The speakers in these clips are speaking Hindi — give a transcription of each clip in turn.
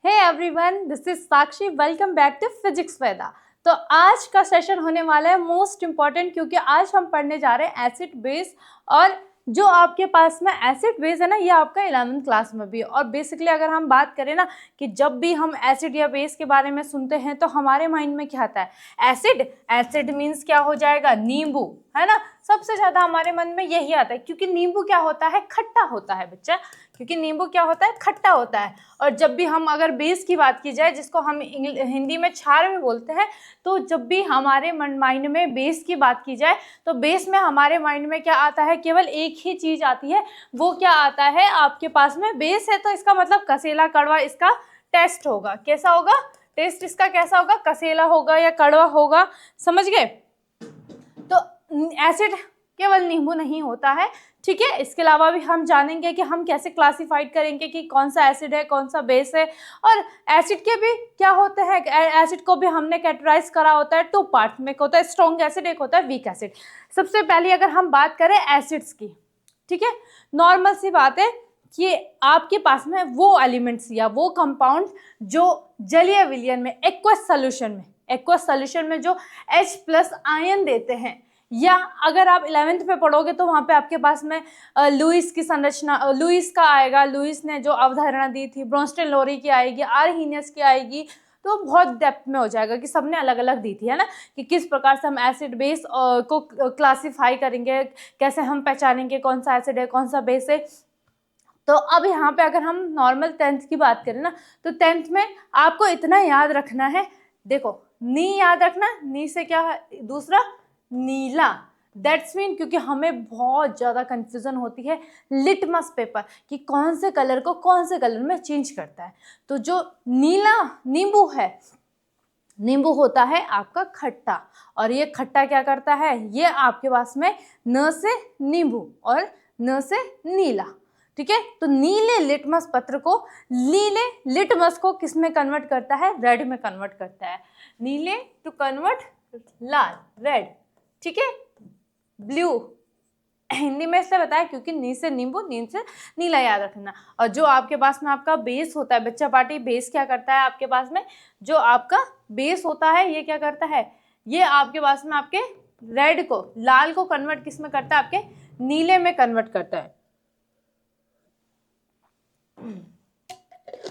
Hey everyone, this is Sakshi. Welcome back to physics Veda. तो आज का सेशन होने वाला है मोस्ट इम्पॉर्टेंट, क्योंकि आज हम पढ़ने जा रहे हैं एसिड बेस। और जो आपके पास में एसिड बेस है ना, ये आपका 11th क्लास में भी है। और बेसिकली अगर हम बात करें ना कि जब भी हम एसिड या बेस के बारे में सुनते हैं तो हमारे माइंड में क्या आता है? एसिड। एसिड मीन्स क्या हो जाएगा? नींबू, है ना। सबसे ज़्यादा हमारे मन में यही आता है, क्योंकि नींबू क्या होता है? खट्टा होता है बच्चा। क्योंकि नींबू क्या होता है? खट्टा होता है। और जब भी हम अगर बेस की बात की जाए, जिसको हम हिंदी में क्षार भी बोलते हैं, तो जब भी हमारे माइंड में बेस की बात की जाए तो बेस में हमारे माइंड में क्या आता है? केवल एक ही चीज आती है। वो क्या आता है? आपके पास में बेस है तो इसका मतलब कसेला कड़वा इसका टेस्ट होगा। कैसा होगा? टेस्ट इसका कैसा होगा? कसेला होगा या कड़वा होगा। समझ गए? तो एसिड केवल नींबू नहीं होता है, ठीक है। इसके अलावा भी हम जानेंगे कि हम कैसे क्लासिफाइड करेंगे कि कौन सा एसिड है, कौन सा बेस है। और एसिड के भी क्या होते हैं? एसिड को भी हमने कैटेगराइज करा होता है 2 पार्ट में। एक होता है स्ट्रॉन्ग एसिड, एक होता है वीक एसिड। सबसे पहले अगर हम बात करें एसिड्स की, ठीक है, नॉर्मल सी बात है कि आपके पास में वो एलिमेंट्स या वो कंपाउंड जो जलीय विलयन में एक्वस सोल्यूशन में जो H+ आयन देते हैं, या अगर आप 11th पे पढ़ोगे तो वहाँ पे आपके पास में लुईस की संरचना, लुईस का आएगा। लुईस ने जो अवधारणा दी थी, ब्रोंस्टेन लोरी की आएगी, आर्हीनियस की आएगी। तो बहुत डेप्थ में हो जाएगा कि सबने अलग अलग दी थी, है ना, कि किस प्रकार से हम एसिड बेस को क्लासिफाई करेंगे, कैसे हम पहचानेंगे कौन सा एसिड है कौन सा बेस है। तो अब यहाँ पे अगर हम नॉर्मल 10th की बात करें ना, तो 10th में आपको इतना याद रखना है। देखो, नी याद रखना। नी से क्या है? दूसरा नीला। दैट्स मीन, क्योंकि हमें बहुत ज़्यादा कंफ्यूजन होती है लिटमस पेपर कि कौन से कलर को कौन से कलर में चेंज करता है। तो जो नीला नींबू है, नींबू होता है आपका खट्टा। और ये खट्टा क्या करता है? ये आपके पास में न से नींबू और न से नीला, ठीक है। तो नीले लिटमस पत्र को, नीले लिटमस को किस में कन्वर्ट करता है? रेड में कन्वर्ट करता है। नीले टू कन्वर्ट लाल, रेड, ठीक है, ब्लू। हिंदी में इसलिए बताया क्योंकि नी से नींबू, नींद से नीला याद रखना। और जो आपके पास में आपका बेस होता है बच्चा पार्टी, बेस क्या करता है आपके पास में? जो आपका बेस होता है ये क्या करता है? ये आपके पास में आपके रेड को, लाल को कन्वर्ट किस में करता है? आपके नीले में कन्वर्ट करता है।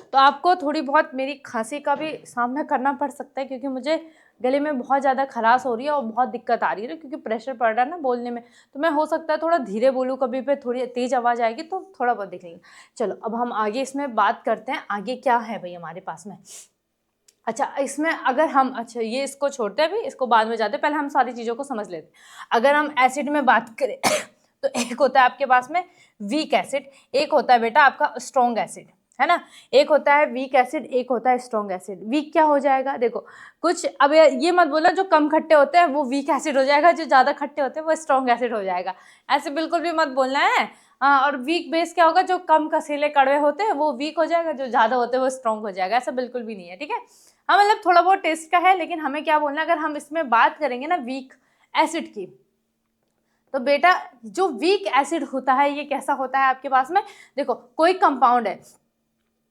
तो आपको थोड़ी बहुत मेरी खांसी का भी सामना करना पड़ सकता है, क्योंकि मुझे गले में बहुत ज़्यादा खराश हो रही है और बहुत दिक्कत आ रही है, क्योंकि प्रेशर पड़ रहा है ना बोलने में। तो मैं हो सकता है थोड़ा धीरे बोलूँ, कभी पे थोड़ी तेज़ आवाज़ आएगी तो थोड़ा बहुत देख लेंगे। चलो अब हम आगे इसमें बात करते हैं। आगे क्या है भाई हमारे पास में? अच्छा, इसमें अगर हम, अच्छा ये इसको छोड़ते हैं, अभी इसको बाद में जाते हैं, पहले हम सारी चीज़ों को समझ लेते हैं। अगर हम एसिड में बात करें तो एक होता है आपके पास में वीक एसिड, एक होता है बेटा आपका स्ट्रॉन्ग एसिड, है ना। एक होता है वीक एसिड, एक होता है स्ट्रॉन्ग एसिड। वीक क्या हो जाएगा? देखो कुछ, अब ये मत बोलना जो कम खट्टे होते हैं वो वीक एसिड हो जाएगा, जो ज़्यादा खट्टे होते हैं वो स्ट्रॉन्ग एसिड हो जाएगा। ऐसे बिल्कुल भी मत बोलना है। हाँ, और वीक बेस क्या होगा? जो कम कसीले कड़वे होते हैं वो वीक हो जाएगा, जो ज़्यादा होते हैं वो स्ट्रॉन्ग हो जाएगा। ऐसा बिल्कुल भी नहीं है, ठीक है। हाँ, मतलब थोड़ा बहुत टेस्ट का है, लेकिन हमें क्या बोलना है, अगर हम इसमें बात करेंगे ना वीक एसिड की, तो बेटा जो वीक एसिड होता है ये कैसा होता है आपके पास में? देखो कोई कंपाउंड है,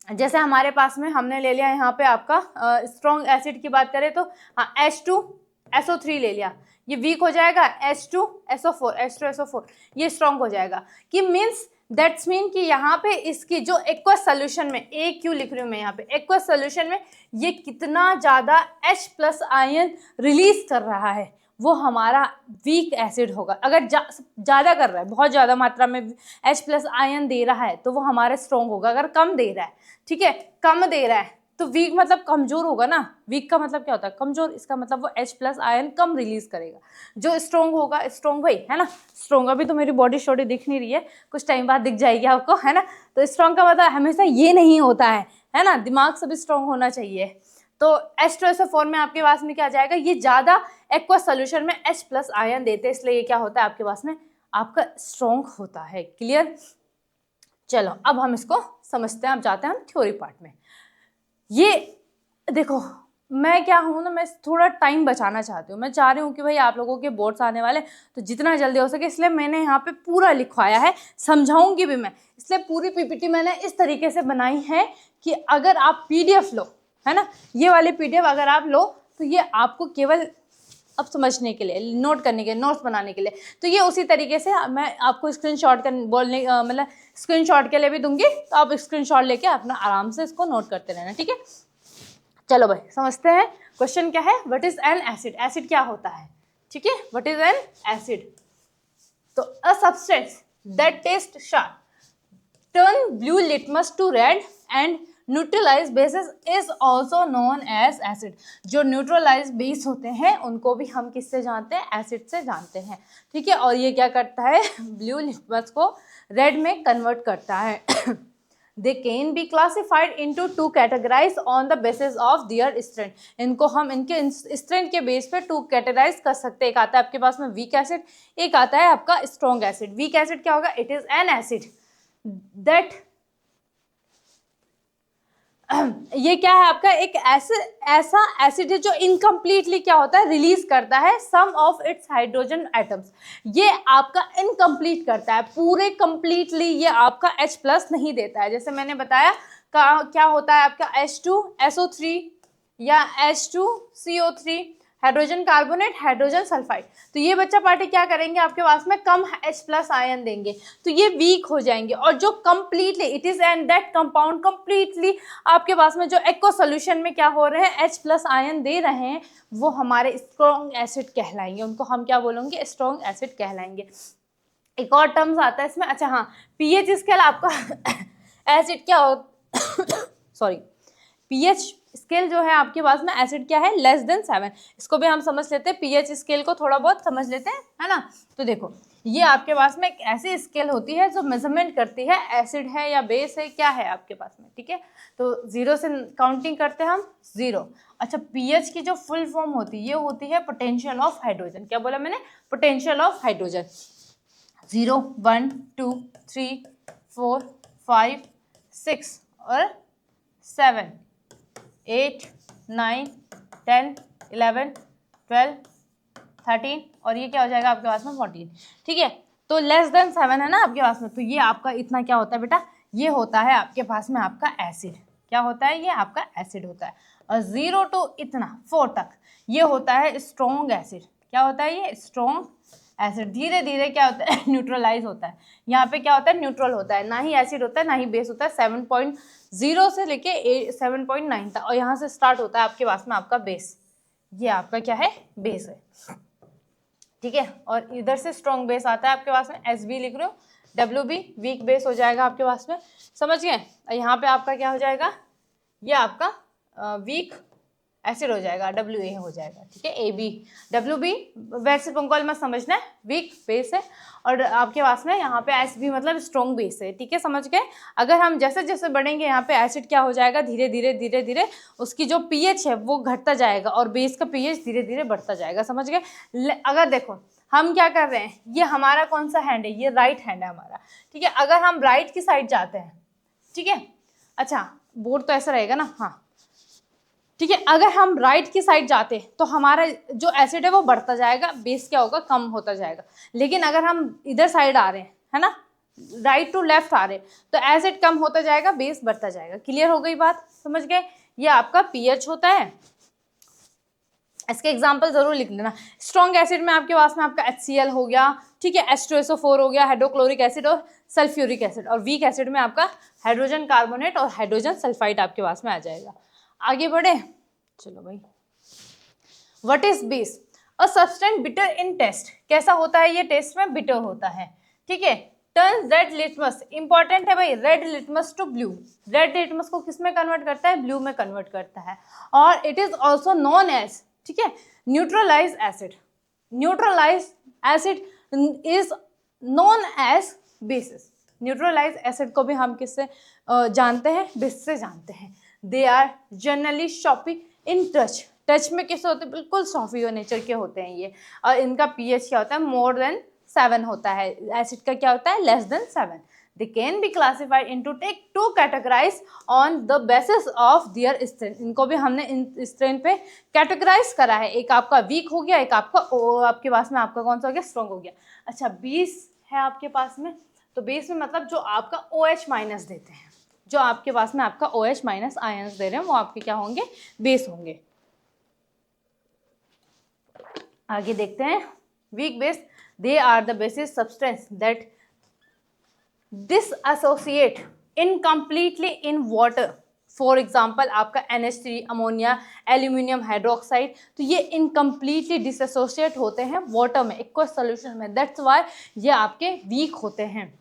जैसे हमारे पास में हमने ले लिया यहाँ पे आपका स्ट्रॉन्ग एसिड की बात करें तो हाँ, H2SO3 ले लिया, ये वीक हो जाएगा। H2SO4 ये स्ट्रॉन्ग हो जाएगा। कि मीन्स दैट्स मीन कि यहाँ पे इसकी जो एक्वस सोल्यूशन में, ए क्यों लिख रही हूँ मैं यहाँ पे, एक्वस सोल्यूशन में ये कितना ज़्यादा H+ आयन रिलीज कर रहा है, वो हमारा वीक एसिड होगा। अगर ज़्यादा कर रहा है, बहुत ज़्यादा मात्रा में H+ आयन दे रहा है तो वो हमारा स्ट्रॉन्ग होगा। अगर कम दे रहा है, ठीक है, कम दे रहा है तो वीक मतलब कमजोर होगा ना। वीक का मतलब क्या होता है? कमजोर। इसका मतलब वो H+ आयन कम रिलीज करेगा। जो स्ट्रॉन्ग होगा, स्ट्रॉन्ग भाई, है ना, स्ट्रॉन्ग। अभी तो मेरी बॉडी शॉडी दिख नहीं रही है, कुछ टाइम बाद दिख जाएगी आपको, है ना। तो स्ट्रॉन्ग का मतलब हमेशा ये नहीं होता है ना, दिमाग से भी स्ट्रॉन्ग होना चाहिए। तो H2SO4 में आपके पास में क्या जाएगा? ये ज़्यादा एक्वस सोल्यूशन में H+ आयन देते हैं, इसलिए ये क्या होता है आपके पास में? आपका स्ट्रॉन्ग होता है। क्लियर? चलो अब हम इसको समझते हैं। अब जाते हैं हम थ्योरी पार्ट में। ये देखो, मैं क्या हूँ ना, मैं थोड़ा टाइम बचाना चाहती हूँ। मैं चाह रही हूँ कि भाई आप लोगों के बोर्ड्स आने वाले, तो जितना जल्दी हो सके, इसलिए मैंने यहाँ पे पूरा लिखवाया है, समझाऊंगी भी मैं। इसलिए पूरी पीपीटी मैंने इस तरीके से बनाई है कि अगर आप PDF लो, है ना, ये वाली PDF अगर आप लो तो ये आपको केवल अब समझने के लिए, नोट करने के लिए, नोट्स बनाने के लिए, तो ये उसी तरीके से मैं आपको स्क्रीनशॉट कर बोलने मतलब स्क्रीनशॉट के लिए भी दूंगी, तो आप स्क्रीनशॉट लेके अपना आराम से इसको नोट करते रहना, ठीक है। चलो भाई समझते हैं क्वेश्चन क्या है, what is an acid, acid क्या होता है, ठीक है, व्हाट इज एन एसिड। तो a substance that taste sharp turn blue litmus to red and neutralise bases is also known as acid. जो न्यूट्रलाइज बेस होते हैं उनको भी हम किससे जानते हैं, एसिड से जानते हैं, ठीक है। और ये क्या करता है, ब्लू लिटमस को रेड में कन्वर्ट करता है। They can be classified into two categories on the basis of their strength. इनको हम इनके स्ट्रेंथ के बेस पे टू कैटेगराइज कर सकते हैं। एक आता है आपके पास में वीक एसिड, एक आता है आपका स्ट्रॉन्ग एसिड। वीक एसिड क्या होगा, it is an acid that ये क्या है आपका, एक ऐसा एसिड है जो इनकम्प्लीटली क्या होता है, रिलीज करता है सम ऑफ इट्स हाइड्रोजन एटम्स। ये आपका इनकम्प्लीट करता है, पूरे कंप्लीटली ये आपका H+ नहीं देता है। जैसे मैंने बताया क्या होता है आपका H2SO3 या H2CO3, hydrogen carbonate, hydrogen sulphide. तो ये बच्चा पार्टी क्या करेंगे, आपके पास में कम H+ आयन देंगे, तो ये वीक हो जाएंगे। और जो completely it is and that compound completely आपके पास में जो एक्वा सोल्यूशन में क्या हो रहे हैं, H+ आयन दे रहे हैं, वो हमारे स्ट्रॉन्ग एसिड कहलाएंगे। उनको हम क्या बोलेंगे, स्ट्रॉन्ग एसिड कहलाएंगे। एक और टर्म्स आता है इसमें, अच्छा हाँ, pH स्केल आपका एसिड क्या हो सॉरी pH स्केल जो है आपके पास में एसिड क्या है, लेस देन 7। इसको भी हम समझ लेते हैं, pH स्केल को थोड़ा बहुत समझ लेते हैं, है ना। तो देखो ये आपके पास में एक ऐसी स्केल होती है जो मेजरमेंट करती है एसिड है या बेस है, क्या है आपके पास में, ठीक है। तो 0 से काउंटिंग करते हैं हम, 0। अच्छा, pH की जो फुल फॉर्म होती है ये होती है पोटेंशियल ऑफ हाइड्रोजन। क्या बोला मैंने, पोटेंशियल ऑफ हाइड्रोजन। 0, 1, 2, 3, 4, 5, 6 और 7, 8, 9, 10, 11, 12, 13 और ये क्या हो जाएगा आपके पास में 14, ठीक है। तो लेस देन 7 है ना आपके पास में, तो ये आपका इतना क्या होता है बेटा, ये होता है आपके पास में आपका एसिड। क्या होता है, ये आपका एसिड होता है। और 0 to इतना 4 तक ये होता है स्ट्रॉन्ग एसिड। क्या होता है, ये स्ट्रॉन्ग एसिड। धीरे धीरे क्या होता है, न्यूट्रलाइज होता है। यहाँ पे क्या होता है, न्यूट्रल होता है, ना ही एसिड होता है ना ही बेस होता है। 7.0 से लेके 7.9 तक, और यहाँ से स्टार्ट होता है आपके पास में आपका बेस। ये आपका क्या है, बेस है, ठीक है। और इधर से स्ट्रॉन्ग बेस आता है आपके पास में, Sb लिख रहे हो, Wb वीक बेस हो जाएगा आपके पास में, समझ गए। यहाँ पे आपका क्या हो जाएगा, ये आपका वीक एसिड हो जाएगा, Wa हो जाएगा, ठीक है। Ab Wb वैसे पंकॉल में समझना है, वीक बेस है। और आपके पास में यहाँ पे Sb मतलब स्ट्रॉन्ग बेस है, ठीक है, समझ गए। अगर हम जैसे जैसे बढ़ेंगे यहाँ पे एसिड क्या हो जाएगा, धीरे धीरे उसकी जो pH है वो घटता जाएगा और बेस का pH धीरे धीरे बढ़ता जाएगा, समझ गए। अगर देखो हम क्या कर रहे हैं, ये हमारा कौन सा हैंड है, ये राइट हैंड है हमारा, ठीक है। अगर हम राइट की साइड जाते हैं, ठीक है, अच्छा बोर्ड तो ऐसा रहेगा ना, हाँ ठीक है। अगर हम राइट की साइड जाते हैं तो हमारा जो एसिड है वो बढ़ता जाएगा, बेस क्या होगा, कम होता जाएगा। लेकिन अगर हम इधर साइड आ रहे हैं, है ना, राइट टू लेफ्ट आ रहे हैं, तो एसिड कम होता जाएगा, बेस बढ़ता जाएगा। क्लियर हो गई बात, समझ गए। ये आपका पीएच होता है। इसके एग्जाम्पल जरूर लिख लेना। स्ट्रॉन्ग एसिड में आपके पास में आपका HCl हो गया, ठीक है, H2SO4 हो गया, हाइड्रोक्लोरिक एसिड और सल्फ्यूरिक एसिड। और वीक एसिड में आपका हाइड्रोजन कार्बोनेट और हाइड्रोजन सल्फाइड आपके पास में आ जाएगा। आगे बढ़े, चलो भाई। What is base, a substance bitter in taste. कैसा होता है ये, टेस्ट में बिटर होता है, ठीक है। टर्न्स रेड लिटमस, इंपॉर्टेंट है भाई, red litmus to blue. Red litmus को किस में कन्वर्ट करता है, ब्लू में कन्वर्ट करता है। और it is also known as, ठीक है, neutralise acid. Neutralise acid is known as bases. Neutralise acid को भी हम किससे जानते हैं, बेस से जानते हैं। They are generally soapy in touch. Touch में किस होते हैं, बिल्कुल सॉफी और नेचर के होते हैं ये। और इनका पीएच क्या होता है, मोर देन 7 होता है। एसिड का क्या होता है, less than 7। They can be classified into take two categories on the basis of their strength. इनको भी हमने इन स्ट्रेंथ पे कैटेगराइज करा है। एक आपका वीक हो गया, एक आपका आपके पास में आपका कौन सा हो गया, स्ट्रॉन्ग हो गया। अच्छा, बेस है आपके पास में, तो बेस में मतलब जो आपका OH माइनस देते हैं, जो आपके पास में आपका OH माइनस आयंस दे रहे हैं वो आपके क्या होंगे, बेस होंगे। आगे देखते हैं, weak base, they are the bases substance that dissociate incompletely in water. For example आपका NH3, अमोनिया, एल्यूमिनियम हाइड्रोक्साइड, तो ये इनकम्प्लीटली डिसएसोसिएट होते हैं वाटर में, एक्वस सॉल्यूशन में, दैट्स वाई ये आपके वीक होते हैं।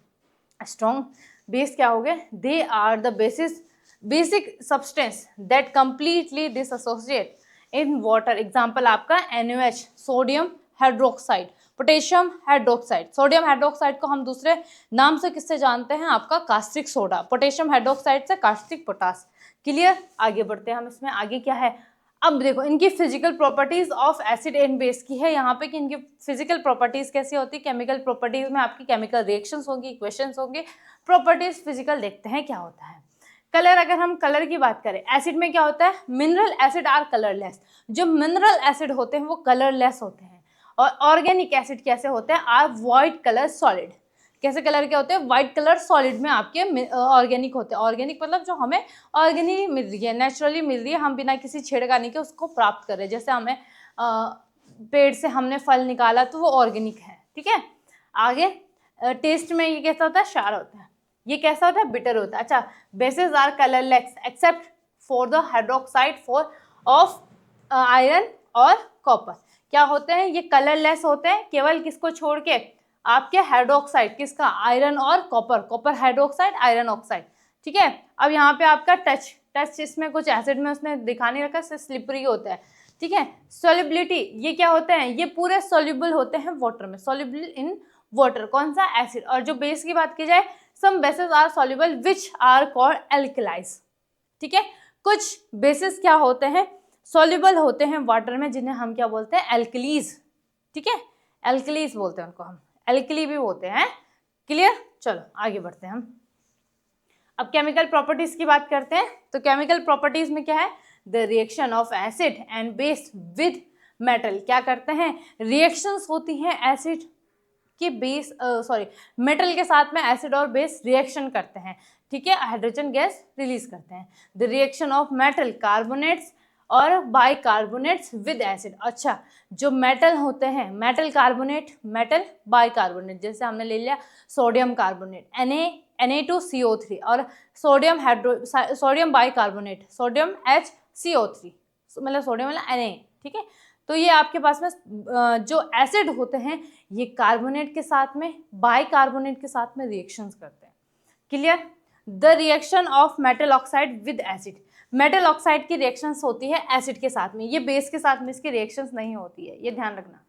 स्ट्रॉन्ग बेस क्या हो गए, they are the basic substance that completely dissociate in water. Example आपका NaOH, sodium hydroxide, potassium hydroxide. Sodium hydroxide को हम दूसरे नाम से किससे जानते हैं, आपका कास्टिक सोडा। पोटेशियम हाइड्रोक्साइड से कास्टिक पोटास। क्लियर, आगे बढ़ते हैं हम इसमें। आगे क्या है, अब देखो इनकी physical properties of acid and base की है यहाँ पे कि इनकी फिजिकल प्रॉपर्टीज कैसी होती है। केमिकल प्रॉपर्टीज में आपकी केमिकल रिएक्शंस होंगी, इक्वेशंस होंगे, प्रॉपर्टीज फिजिकल देखते हैं क्या होता है। कलर, अगर हम कलर की बात करें, एसिड में क्या होता है, मिनरल एसिड आर कलरलेस। जो मिनरल एसिड होते हैं वो कलरलेस होते हैं, और ऑर्गेनिक एसिड कैसे होते हैं, आर वाइट कलर सॉलिड। कैसे कलर के होते हैं, वाइट कलर सॉलिड में आपके ऑर्गेनिक होते हैं। ऑर्गेनिक मतलब जो हमें ऑर्गेनिक मिल रही है, नेचुरली मिल रही है, हम बिना किसी छेड़खानी के उसको प्राप्त कर रहे हैं। जैसे हमें पेड़ से हमने फल निकाला तो वो ऑर्गेनिक है, ठीक है। आगे टेस्ट में ये कैसा होता है, शार होता है। ये कैसा होता है, बिटर होता है। अच्छा, bases are colourless except for the hydroxide for of iron और कॉपर। क्या होते हैं, ये कलरलेस होते हैं केवल किसको छोड़ के, आपके हाइड्रोक्साइड, किसका, आयरन और copper, copper hydroxide, iron oxide, ठीक है। अब यहाँ पे आपका टच इसमें कुछ एसिड में उसने दिखा नहीं रखा, स्लिपरी होता है, ठीक है। सॉल्युबिलिटी, ये क्या होते हैं, ये पूरे सॉल्युबल होते हैं वाटर में, सॉल्युबल इन वाटर, कौन सा, एसिड। और जो बेस की बात की जाए, some bases are soluble which are called alkalis, ठीक है। कुछ बेसिस क्या होते हैं, सॉल्युबल होते हैं वाटर में, जिन्हें हम क्या बोलते हैं, एल्कलीज, ठीक है। एल्कलीज बोलते हैं उनको हम, एल्कली भी होते हैं। क्लियर, चलो आगे बढ़ते हैं हम। अब केमिकल प्रॉपर्टीज की बात करते हैं। तो केमिकल प्रॉपर्टीज में क्या है, the reaction of acid and base with metal. क्या करते हैं, रिएक्शंस होती हैं एसिड की बेस मेटल के साथ में एसिड और बेस रिएक्शन करते हैं, ठीक है, हाइड्रोजन गैस रिलीज करते हैं। The reaction of metal carbonates और बाइकार्बोनेट्स विद एसिड। अच्छा, जो मेटल होते हैं, मेटल कार्बोनेट, मेटल बाइकार्बोनेट, जैसे हमने ले लिया सोडियम कार्बोनेट Na2CO3 और सोडियम बाइकार्बोनेट, सोडियम HCO3, मतलब सोडियम मतलब Na, ठीक है। तो ये आपके पास में जो एसिड होते हैं ये कार्बोनेट के साथ में, बाइकार्बोनेट के साथ में रिएक्शंस करते हैं। Clear, the reaction of metal oxide with acid. Metal oxide की रिएक्शंस होती है एसिड के साथ में, ये बेस के साथ में इसकी रिएक्शंस नहीं होती है, ये ध्यान रखना।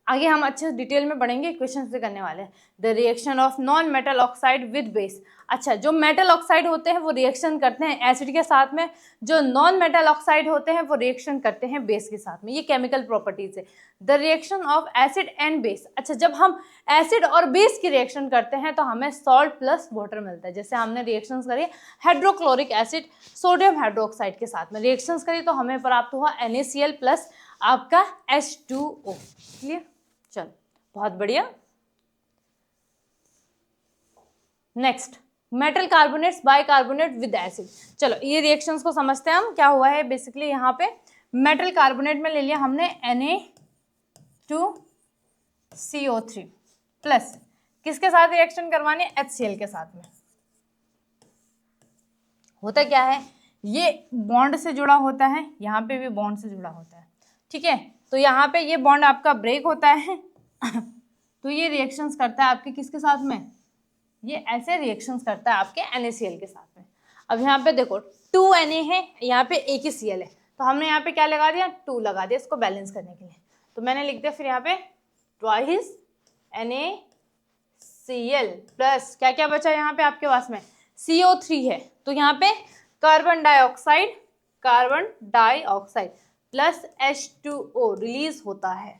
आगे हम अच्छे डिटेल में पढ़ेंगे, क्वेश्चन से करने वाले हैं। The reaction of non metal oxide with base. अच्छा, जो मेटल ऑक्साइड होते हैं वो रिएक्शन करते हैं एसिड के साथ में, जो नॉन मेटल ऑक्साइड होते हैं वो रिएक्शन करते हैं बेस के साथ में। ये केमिकल प्रॉपर्टीज है। The reaction of acid and base. अच्छा, जब हम एसिड और बेस की रिएक्शन करते हैं तो हमें सॉल्ट प्लस वाटर मिलता है। जैसे हमने रिएक्शंस करी हाइड्रोक्लोरिक एसिड सोडियम हाइड्रोक्साइड के साथ में रिएक्शंस करी तो हमें प्राप्त हुआ NaCl प्लस आपका H2O। क्लियर, चलो बहुत बढ़िया। Next, metal carbonates bicarbonate with acid. चलो ये रिएक्शंस को समझते हैं हम, क्या हुआ है बेसिकली। यहाँ पे मेटल कार्बोनेट में ले लिया हमने Na2CO3 प्लस किसके साथ रिएक्शन करवानी है, HCl के साथ में। होता क्या है, ये बॉन्ड से जुड़ा होता है, यहाँ पे भी बॉन्ड से जुड़ा होता है, ठीक है। तो यहाँ पे ये बॉन्ड आपका ब्रेक होता है तो ये रिएक्शंस करता है आपके किसके साथ में, ये ऐसे रिएक्शंस करता है आपके NaCl के साथ में। अब यहाँ पे देखो 2 Na है, यहाँ पे एक ही Cl है, तो हमने यहाँ पे क्या लगा दिया, 2 लगा दिया इसको बैलेंस करने के लिए। तो मैंने लिख दिया फिर यहाँ पे ट्वाइस NaCl प्लस क्या क्या बचा यहाँ पे आपके पास में, CO3 है। तो यहाँ पे carbon dioxide plus H2O release होता है।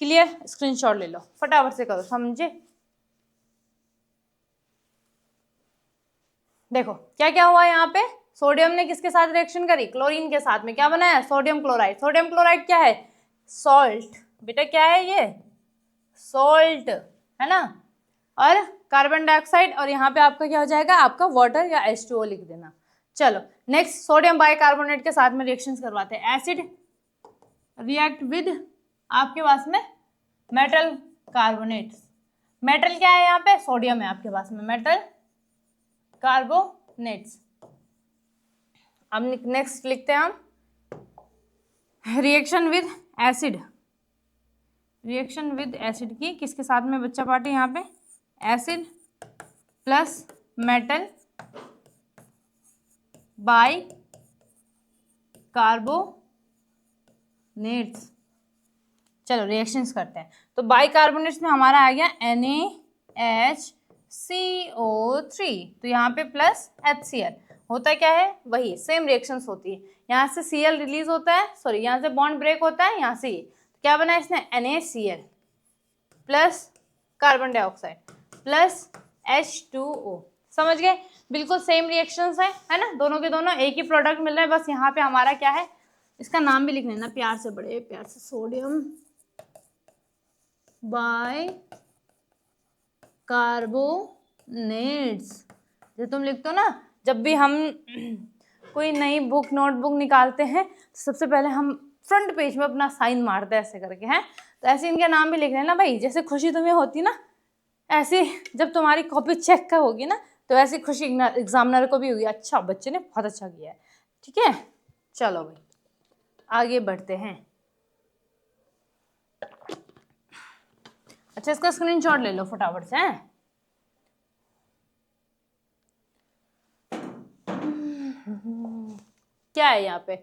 क्लियर, स्क्रीनशॉट ले लो, फटाफट से करो, समझे। देखो क्या क्या हुआ यहाँ पे, सोडियम ने किसके साथ रिएक्शन करी, क्लोरीन के साथ में, क्या बनाया, सोडियम क्लोराइड। सोडियम क्लोराइड क्या है, सॉल्ट, बेटा क्या है ये, सॉल्ट है ना। और कार्बन डाइऑक्साइड और यहाँ पे आपका क्या हो जाएगा, आपका वाटर या H2O लिख देना। चलो नेक्स्ट सोडियम बाइकार्बोनेट के साथ में रिएक्शंस करवाते हैं। एसिड रिएक्ट विद आपके पास में मेटल कार्बोनेट्स। मेटल क्या है यहाँ पे, सोडियम है आपके पास में, मेटल कार्बोनेट्स। अब नेक्स्ट लिखते हैं हम reaction with acid. Reaction with acid की किसके साथ में बच्चा पार्टी, यहाँ पे acid plus metal by carbonates. चलो रिएक्शंस करते हैं। तो बाइकार्बोनेट्स में हमारा आ गया NaHCO3, तो यहाँ पे प्लस HCl। होता क्या है, वही सेम रिएक्शंस होती है। यहाँ से Cl रिलीज होता है, सॉरी यहाँ से बॉन्ड ब्रेक होता है, यहाँ से तो क्या बना है इसने NaCl plus carbon dioxide plus H2O। समझ गए, बिल्कुल सेम रिएक्शंस है ना, दोनों के दोनों एक ही प्रोडक्ट मिल रहा है। बस यहाँ पे हमारा क्या है, इसका नाम भी लिख लेना प्यार से, बड़े प्यार से, सोडियम बाई कार्बोनेट्स। जो तुम लिखते हो ना, जब भी हम कोई नई बुक नोटबुक निकालते हैं तो सबसे पहले हम फ्रंट पेज में अपना साइन मारते हैं ऐसे करके, हैं तो ऐसे इनके नाम भी लिख लेना भाई। जैसे खुशी तुम्हें होती ना, ऐसे जब तुम्हारी कॉपी चेक का होगी ना, तो ऐसी खुशी एग्जामिनर को भी होगी, अच्छा बच्चे ने बहुत अच्छा किया है। ठीक है, चलो भाई आगे बढ़ते हैं। अच्छा इसका स्क्रीनशॉट ले लो फटाफट से, हैं क्या है यहाँ पे।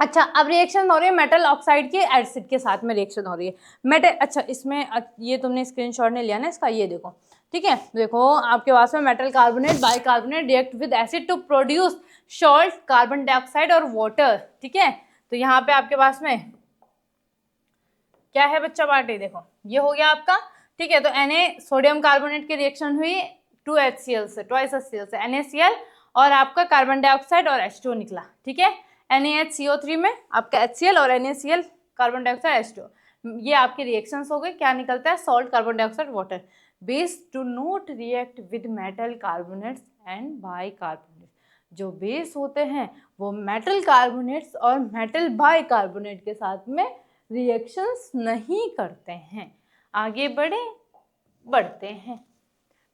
अच्छा अब रिएक्शन हो रही है मेटल ऑक्साइड की एसिड के साथ में रिएक्शन हो रही है मेटल। अच्छा इसमें ये तुमने स्क्रीनशॉट नहीं लिया ना इसका, ये देखो ठीक है, देखो आपके पास में metal carbonate bicarbonate react with acid to produce salt carbon dioxide और वाटर। ठीक है, तो यहाँ पे आपके पास में क्या है बच्चा पार्टी, देखो ये हो गया आपका। ठीक है, तो Na सोडियम कार्बोनेट की रिएक्शन हुई 2HCl से, ट्वाइस HCl से NaCl, और आपका कार्बन डाइऑक्साइड और H2O निकला। ठीक है, NaHCO3 में आपका HCl और NaCl कार्बन डाइऑक्साइड H2O, ये आपकी रिएक्शंस हो गई। क्या निकलता है, salt carbon dioxide water. Base do not react with metal carbonates and bicarbonates. जो बेस होते हैं वो मेटल कार्बोनेट्स और मेटल बाइकार्बोनेट के साथ में रिएक्शंस नहीं करते हैं। आगे बढ़ते हैं।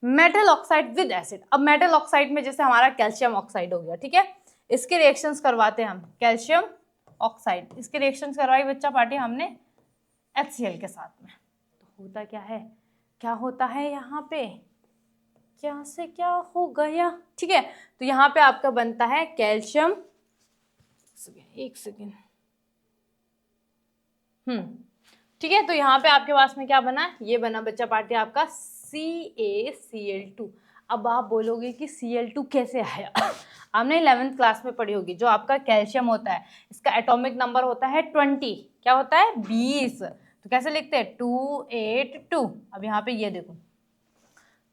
Metal oxide with acid. अब मेटल ऑक्साइड में जैसे हमारा कैल्शियम ऑक्साइड हो गया, ठीक है, इसके रिएक्शंस करवाते हैं हम। कैल्शियम ऑक्साइड, इसके रिएक्शंस करवाई बच्चा पार्टी हमने HCl के साथ में। तो होता क्या है, क्या होता है यहाँ पे, क्या से क्या हो गया। ठीक है, तो यहाँ पे आपका बनता है कैल्शियम, एक सेकेंड, ठीक है, तो यहाँ पे आपके पास में क्या बना, ये बना बच्चा पार्टी आपका CaCl2। अब आप बोलोगे कि Cl2 कैसे आया आपने 11th क्लास में पढ़ी होगी। जो आपका कैल्शियम होता है इसका एटॉमिक नंबर होता है 20, क्या होता है 20, तो कैसे लिखते हैं 282। अब यहाँ पे ये देखो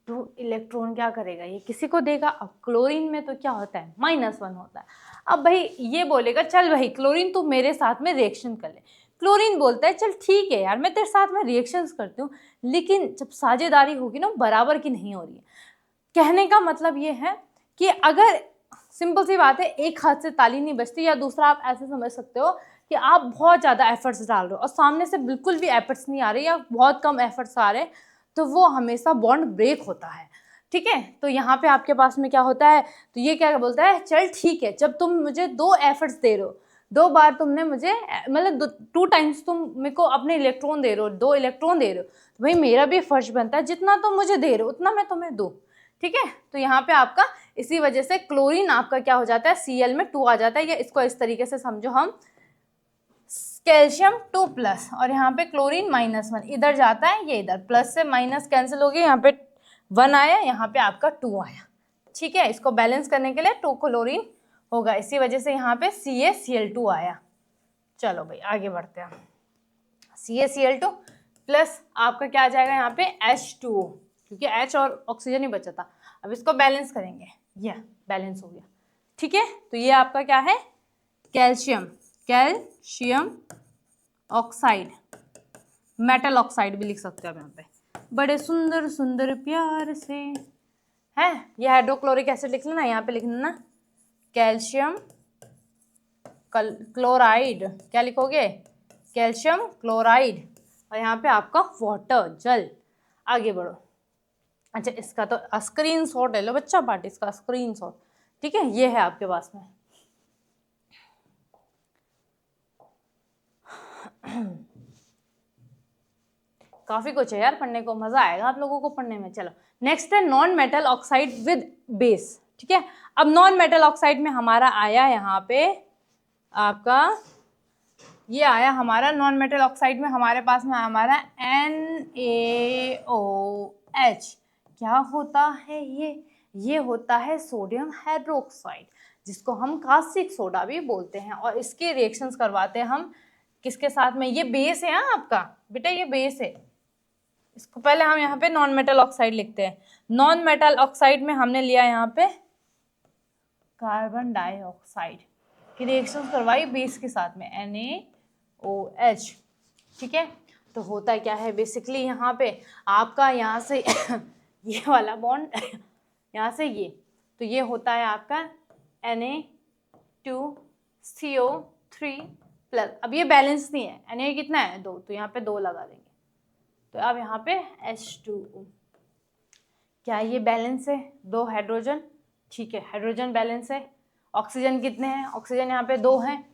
2 इलेक्ट्रॉन क्या करेगा, ये किसी को देगा। अब क्लोरीन में तो क्या होता है -1 होता है। अब भाई ये बोलेगा चल भाई क्लोरीन तू मेरे साथ में रिएक्शन कर ले। क्लोरीन बोलता है चल ठीक है यार मैं तेरे साथ में रिएक्शंस करती हूँ, लेकिन जब साझेदारी होगी ना बराबर की नहीं हो रही है। कहने का मतलब ये है कि अगर सिंपल सी बात है, एक हाथ से ताली नहीं बजती, या दूसरा आप ऐसे समझ सकते हो कि आप बहुत ज़्यादा एफर्ट्स डाल रहे हो और सामने से बिल्कुल भी एफर्ट्स नहीं आ रहे या बहुत कम एफर्ट्स आ रहे, तो वो हमेशा बॉन्ड ब्रेक होता है। ठीक है, तो यहाँ पे आपके पास में क्या होता है, तो ये क्या बोलता है चल ठीक है, जब तुम मुझे 2 एफर्ट्स दे रहे हो, 2 बार तुमने मुझे मतलब 2 टाइम्स तुम मेरे को अपने इलेक्ट्रॉन दे रहे हो, 2 इलेक्ट्रॉन दे रहे हो, तो भाई मेरा भी फर्ज बनता है जितना तुम मुझे दे रहे हो उतना मैं तुम्हें दूँ। ठीक है, तो यहाँ पे आपका इसी वजह से क्लोरीन आपका क्या हो जाता है, Cl में 2 आ जाता है, या इसको इस तरीके से समझो हम कैल्शियम 2+, और यहाँ पे क्लोरीन -1, इधर जाता है, ये इधर प्लस से माइनस कैंसिल हो गया, यहाँ पे 1 आया, यहाँ पे आपका 2 आया। ठीक है, इसको बैलेंस करने के लिए 2 क्लोरीन होगा, इसी वजह से यहाँ पे CaCl2 आया। चलो भाई आगे बढ़ते हैं। CaCl2 प्लस आपका क्या आ जाएगा यहाँ पे H2O, क्योंकि H और ऑक्सीजन ही बचा था। अब इसको बैलेंस करेंगे, ये बैलेंस हो गया। ठीक है, तो ये आपका क्या है कैल्शियम ऑक्साइड, मेटल ऑक्साइड भी लिख सकते हो आप यहाँ पे। बड़े सुंदर सुंदर प्यार से है। ये हाइड्रोक्लोरिक एसिड लिख लेना, यहाँ पे लिख लेना कैल्शियम क्लोराइड। क्या लिखोगे? Calcium chloride. और यहाँ पे आपका वाटर, जल। आगे बढ़ो। अच्छा, इसका तो स्क्रीन शॉट ले लो बच्चा पार्टी, इसका स्क्रीन शॉट। ठीक है, ये है आपके पास में। काफी कुछ है यार पढ़ने को, मजा आएगा आप लोगों को पढ़ने में। चलो नेक्स्ट है non metal oxide with base. ठीक है, अब नॉन मेटल ऑक्साइड में हमारा आया यहाँ पे आपका, ये आया हमारा नॉन मेटल ऑक्साइड में हमारे पास में हमारा NaOH। क्या होता है ये होता है सोडियम हाइड्रोक्साइड, जिसको हम कास्टिक सोडा भी बोलते हैं। और इसके रिएक्शंस करवाते हैं हम किसके साथ में? ये बेस है आपका बेटा, ये बेस है। इसको पहले हम यहाँ पे नॉन मेटल ऑक्साइड लिखते हैं। नॉन मेटल ऑक्साइड में हमने लिया यहाँ पे कार्बन डाइऑक्साइड की रिएक्शन करवाई बेस के साथ में NaOH। ठीक है, तो होता क्या है बेसिकली यहाँ पे आपका यहाँ से ये वाला बॉन्ड यहाँ से ये, तो ये होता है आपका Na2CO3 प्लस। अब ये बैलेंस नहीं है, Na कितना है 2, तो यहाँ पे 2 लगा देंगे, तो अब यहाँ पे H2O। क्या ये बैलेंस है? 2 हाइड्रोजन। ठीक है, हाइड्रोजन बैलेंस है। ऑक्सीजन कितने हैं? ऑक्सीजन यहाँ पे 2 हैं।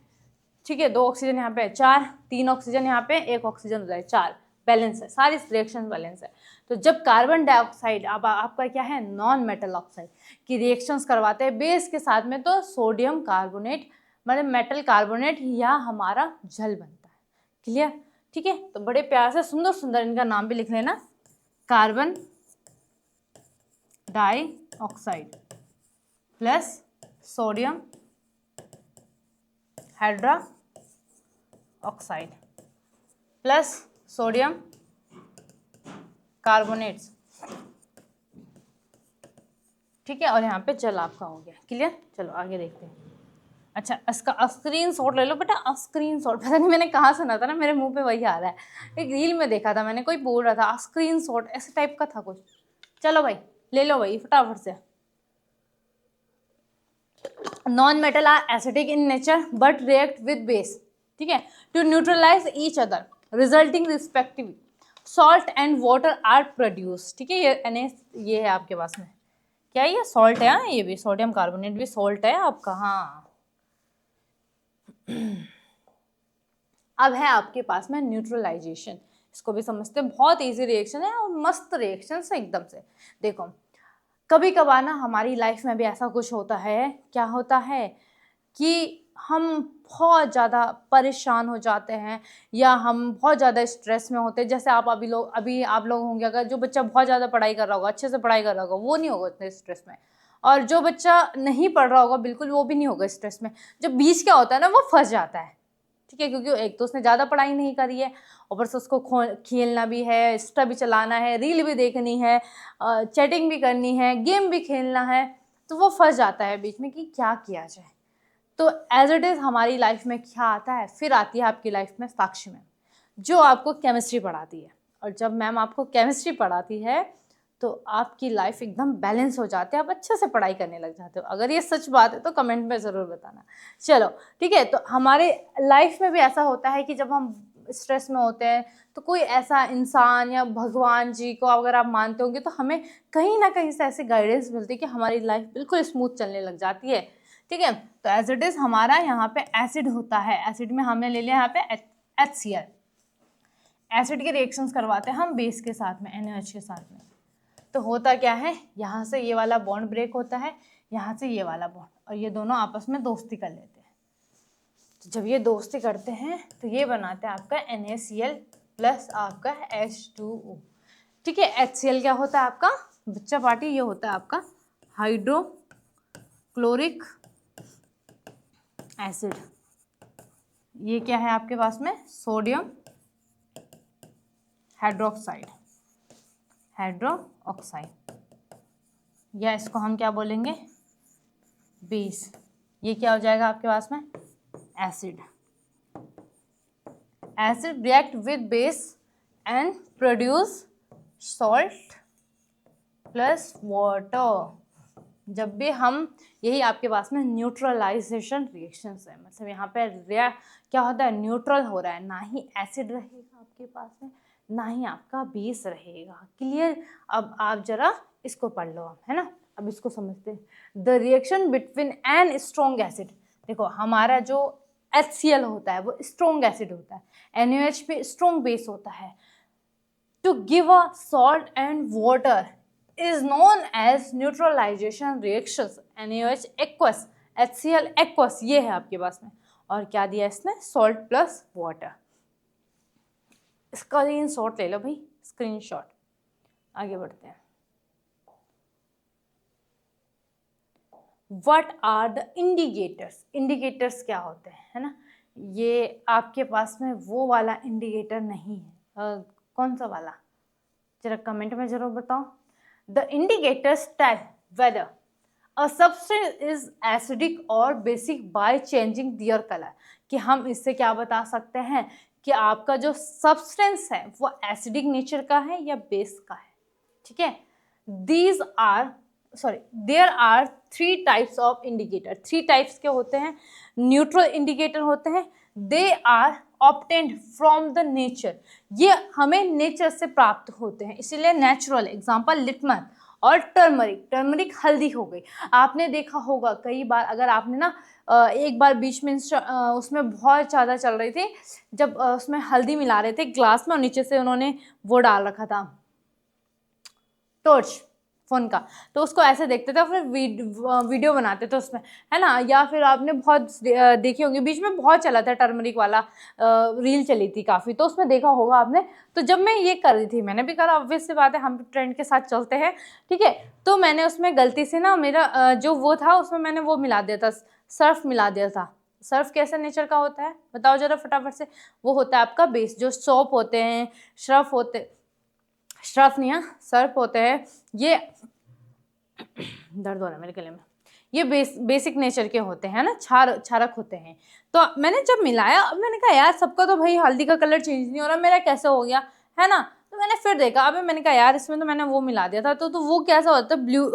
ठीक है, 2 ऑक्सीजन यहाँ पे 4, 3 ऑक्सीजन यहाँ पे, 1 ऑक्सीजन उधर 4, बैलेंस है, सारी रिएक्शन बैलेंस है। तो जब कार्बन डाइऑक्साइड अब आपका क्या है नॉन मेटल ऑक्साइड की रिएक्शंस करवाते हैं बेस के साथ में, तो सोडियम कार्बोनेट मतलब मेटल कार्बोनेट या हमारा जल बनता है। क्लियर? ठीक है, तो बड़े प्यार से सुंदर सुंदर इनका नाम भी लिख लेना, carbon dioxide plus sodium hydroxide plus sodium carbonates. ठीक है, और यहाँ पे जल आपका हो गया। क्लियर? चलो आगे देखते हैं। अच्छा, इसका स्क्रीन शॉट ले लो बेटा, स्क्रीन शॉट। पता नहीं मैंने कहाँ सुना था ना, मेरे मुंह पे वही आ रहा है। एक रील में देखा था मैंने, कोई बोल रहा था स्क्रीन शॉट, ऐसे टाइप का था कुछ। चलो भाई ले लो भाई फटाफट से। Non metal are acidic in nature but react with base, ठीक है, to neutralise each other resulting respectively salt and water are produce. ठीक है, ये है आपके पास में, क्या ये सॉल्ट है? हाँ, ये भी सोडियम कार्बोनेट भी सॉल्ट है आपका। हाँ, अब है आपके पास में न्यूट्रलाइजेशन। इसको भी समझते हैं, बहुत इजी रिएक्शन है और मस्त रिएक्शन है एकदम से। देखो कभी कभार ना हमारी लाइफ में भी ऐसा कुछ होता है, क्या होता है कि हम बहुत ज़्यादा परेशान हो जाते हैं या हम बहुत ज़्यादा स्ट्रेस में होते हैं। जैसे आप अभी आप लोग होंगे, अगर जो बच्चा बहुत ज़्यादा पढ़ाई कर रहा होगा, अच्छे से पढ़ाई कर रहा होगा, वो नहीं होगा इतने स्ट्रेस में, और जो बच्चा नहीं पढ़ रहा होगा बिल्कुल, वो भी नहीं होगा स्ट्रेस में। जो बीच का होता है ना, वो फंस जाता है। ठीक है, क्योंकि एक तो उसने ज़्यादा पढ़ाई नहीं करी है, ऊपर से उसको खेलना भी है, इंस्टा भी चलाना है, रील भी देखनी है, चैटिंग भी करनी है, गेम भी खेलना है, तो वो फंस जाता है बीच में कि क्या किया जाए। तो एज इट इज़ हमारी लाइफ में क्या आता है, फिर आती है आपकी लाइफ में साक्षी मैम, जो आपको केमिस्ट्री पढ़ाती है। और जब मैम आपको केमिस्ट्री पढ़ाती है तो आपकी लाइफ एकदम बैलेंस हो जाती है, आप अच्छे से पढ़ाई करने लग जाते हो। अगर ये सच बात है तो कमेंट में ज़रूर बताना। चलो ठीक है, तो हमारे लाइफ में भी ऐसा होता है कि जब हम स्ट्रेस में होते हैं तो कोई ऐसा इंसान या भगवान जी को अगर आप मानते होंगे, तो हमें कहीं ना कहीं से ऐसी गाइडेंस मिलती है कि हमारी लाइफ बिल्कुल स्मूथ चलने लग जाती है। ठीक है, तो एज इट इज़ हमारा यहाँ पे एसिड होता है। एसिड में हमने ले लिया यहाँ पे HCl। एसिड के रिएक्शंस करवाते हैं हम बेस के साथ में, NaOH के साथ में। तो होता क्या है, यहाँ से ये वाला बॉन्ड ब्रेक होता है, यहाँ से ये वाला बॉन्ड, और ये दोनों आपस में दोस्ती कर लेते हैं। तो जब ये दोस्ती करते हैं तो ये बनाते हैं आपका NaCl प्लस आपका H2O। ठीक है, HCl क्या होता है आपका बच्चा पार्टी? ये होता है आपका हाइड्रोक्लोरिक एसिड। ये क्या है आपके पास में? सोडियम हाइड्रोक्साइड, या इसको हम क्या बोलेंगे? बेस। ये क्या हो जाएगा आपके पास में? Acid. Acid react with base and produce salt plus water. जब भी हम, यही आपके पास में न्यूट्रलाइजेशन रिएक्शंस है, मतलब यहाँ पे क्या होता है, न्यूट्रल हो रहा है, ना ही एसिड रहेगा आपके पास में, ना ही आपका बेस रहेगा। क्लियर? अब आप जरा इसको पढ़ लो, है ना। अब इसको समझते हैं। The reaction between an strong acid, देखो हमारा जो HCl होता है वो स्ट्रॉन्ग एसिड होता है, NaOH पे स्ट्रॉन्ग बेस होता है, to give a salt and water is known as neutralization reactions। NaOH aqueous, HCl aqueous, ये है आपके पास में। और क्या दिया इसने, सॉल्ट प्लस वाटर। स्क्रीनशॉट ले लो भाई, स्क्रीनशॉट। आगे बढ़ते हैं। What are the indicators? Indicators क्या होते हैं, है ना। ये आपके पास में वो वाला इंडिकेटर नहीं है, कौन सा वाला, जरा कमेंट में जरूर बताओ। The indicators tell whether a substance is acidic और basic by changing their colour, कि हम इससे क्या बता सकते हैं कि आपका जो सब्सटेंस है वो एसिडिक नेचर का है या बेस का है। ठीक है, there are 3 types of indicator. 3 types के होते हैं। न्यूट्रल इंडिकेटर होते हैं, they are obtained from the nature, ये हमें नेचर से प्राप्त होते हैं, इसीलिए नेचुरल। एग्जांपल लिटमस और टर्मरिक। टर्मरिक हल्दी हो गई, आपने देखा होगा कई बार, अगर आपने ना एक बार बीच में उसमें बहुत ज़्यादा चल रही थी, जब उसमें हल्दी मिला रहे थे ग्लास में और नीचे से उन्होंने वो डाल रखा था टॉर्च फोन का, तो उसको ऐसे देखते थे और फिर वीडियो बनाते थे उसमें, है ना। या फिर आपने बहुत देखी होंगी, बीच में बहुत चला था टर्मरिक वाला, रील चली थी काफ़ी, तो उसमें देखा होगा आपने। तो जब मैं ये कर रही थी, मैंने भी करा, ऑब्वियस सी बात है, हम ट्रेंड के साथ चलते हैं, ठीक है। तो मैंने उसमें गलती से ना, मेरा जो वो था उसमें मैंने वो मिला दिया था, सर्फ मिला दिया था। सर्फ कैसे नेचर का होता है बताओ जरा फटाफट से। वो होता है आपका बेस, जो सोप होते हैं, श्रफ नहीं है, सर्फ होते हैं, ये दर्द हो रहा है मेरे गले में, ये बेसिक नेचर के होते हैं ना, क्षारक होते हैं। तो मैंने जब मिलाया, अब मैंने कहा यार सबका तो भाई हल्दी का कलर चेंज नहीं हो रहा, मेरा कैसे हो गया, है ना। तो मैंने फिर देखा, अभी मैंने कहा यार इसमें तो मैंने वो मिला दिया था, तो वो कैसा होता है, ब्लू,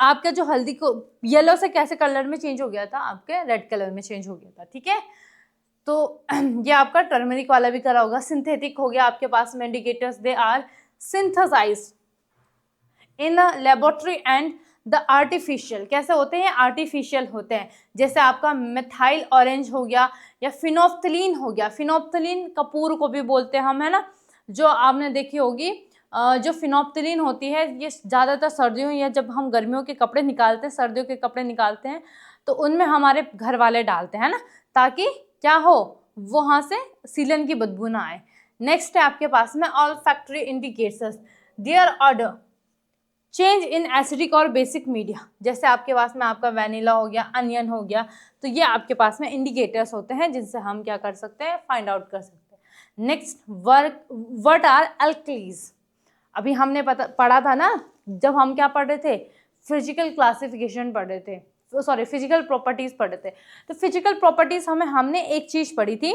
आपका जो हल्दी को येलो से कैसे कलर में चेंज हो गया था, आपके रेड कलर में चेंज हो गया था, ठीक है। तो ये आपका टर्मरिक वाला भी करा होगा। सिंथेटिक हो गया आपके पास में indicators, they are synthesised in a laboratory and the artificial, कैसे होते हैं, आर्टिफिशियल होते हैं। जैसे आपका मिथाइल ऑरेंज हो गया या फिनोफ्थलीन हो गया। फिनोफ्थलीन कपूर को भी बोलते हैं हम, है ना। जो आपने देखी होगी, जो फिनोफ्थलीन होती है, ये ज़्यादातर सर्दियों या जब हम गर्मियों के कपड़े निकालते हैं, सर्दियों के कपड़े निकालते हैं, तो उनमें हमारे घर वाले डालते हैं ना, ताकि क्या हो, वहाँ से सीलन की बदबू ना आए। नेक्स्ट है आपके पास में all factory indicators, their order change in acidic और बेसिक मीडिया। जैसे आपके पास में आपका वैनिला हो गया, अनियन हो गया, तो ये आपके पास में इंडिकेटर्स होते हैं जिनसे हम क्या कर सकते हैं, फाइंड आउट कर सकते हैं। Next, what are alkalis. अभी हमने पढ़ा था ना, जब हम क्या पढ़ रहे थे, फिजिकल क्लासिफिकेशन पढ़ रहे थे, सॉरी फिजिकल प्रॉपर्टीज पढ़ रहे थे। तो फिजिकल प्रॉपर्टीज हमने एक चीज पढ़ी थी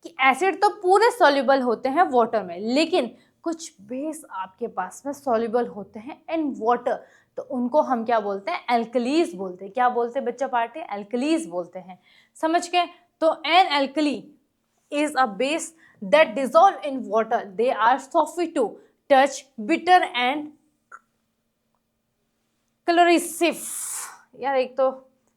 कि एसिड तो पूरे सॉल्युबल होते हैं वाटर में, लेकिन कुछ बेस आपके पास में सॉल्युबल होते हैं इन वाटर, तो उनको हम क्या बोलते हैं, एल्कलीज बोलते हैं। क्या बोलते हैं बच्चा पार्टी, एल्कलीज बोलते हैं, समझ गए। तो an alkali is a base that dissolve in water, they are soft to touch, bitter and corrosive. यार एक तो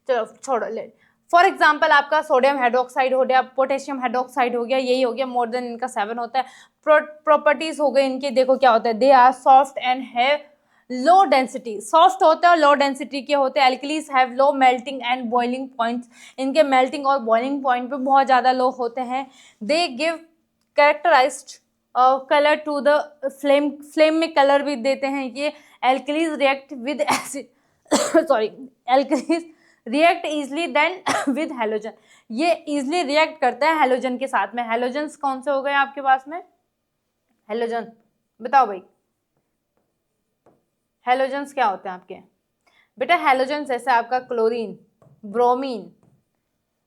चलो छोड़ो, ले। फॉर एग्जाम्पल आपका सोडियम हाइड्रोक्साइड हो गया, पोटेशियम हाइड्रोक्साइड हो गया, यही हो गया, मोर देन इनका 7 होता है। प्रॉपर्टीज हो गए इनके, देखो क्या होता है, they are soft and have low density. Soft होते हैं और लो डेंसिटी के होते हैं। Alkalis have low melting and boiling points, इनके मेल्टिंग और बॉइलिंग पॉइंट पे बहुत ज़्यादा लो होते हैं। They give characterised colour to the flame, flame में कलर भी देते हैं ये। Alkalis react with acid sorry, alkalis react easily then with halogen, ये इजली रिएक्ट करता है हेलोजन के साथ में। हेलोजन्स कौन से हो गए आपके पास में, हेलोजन बताओ भाई, हेलोजन्स क्या होते हैं आपके बेटा। हेलोजन जैसे आपका क्लोरीन, ब्रोमीन,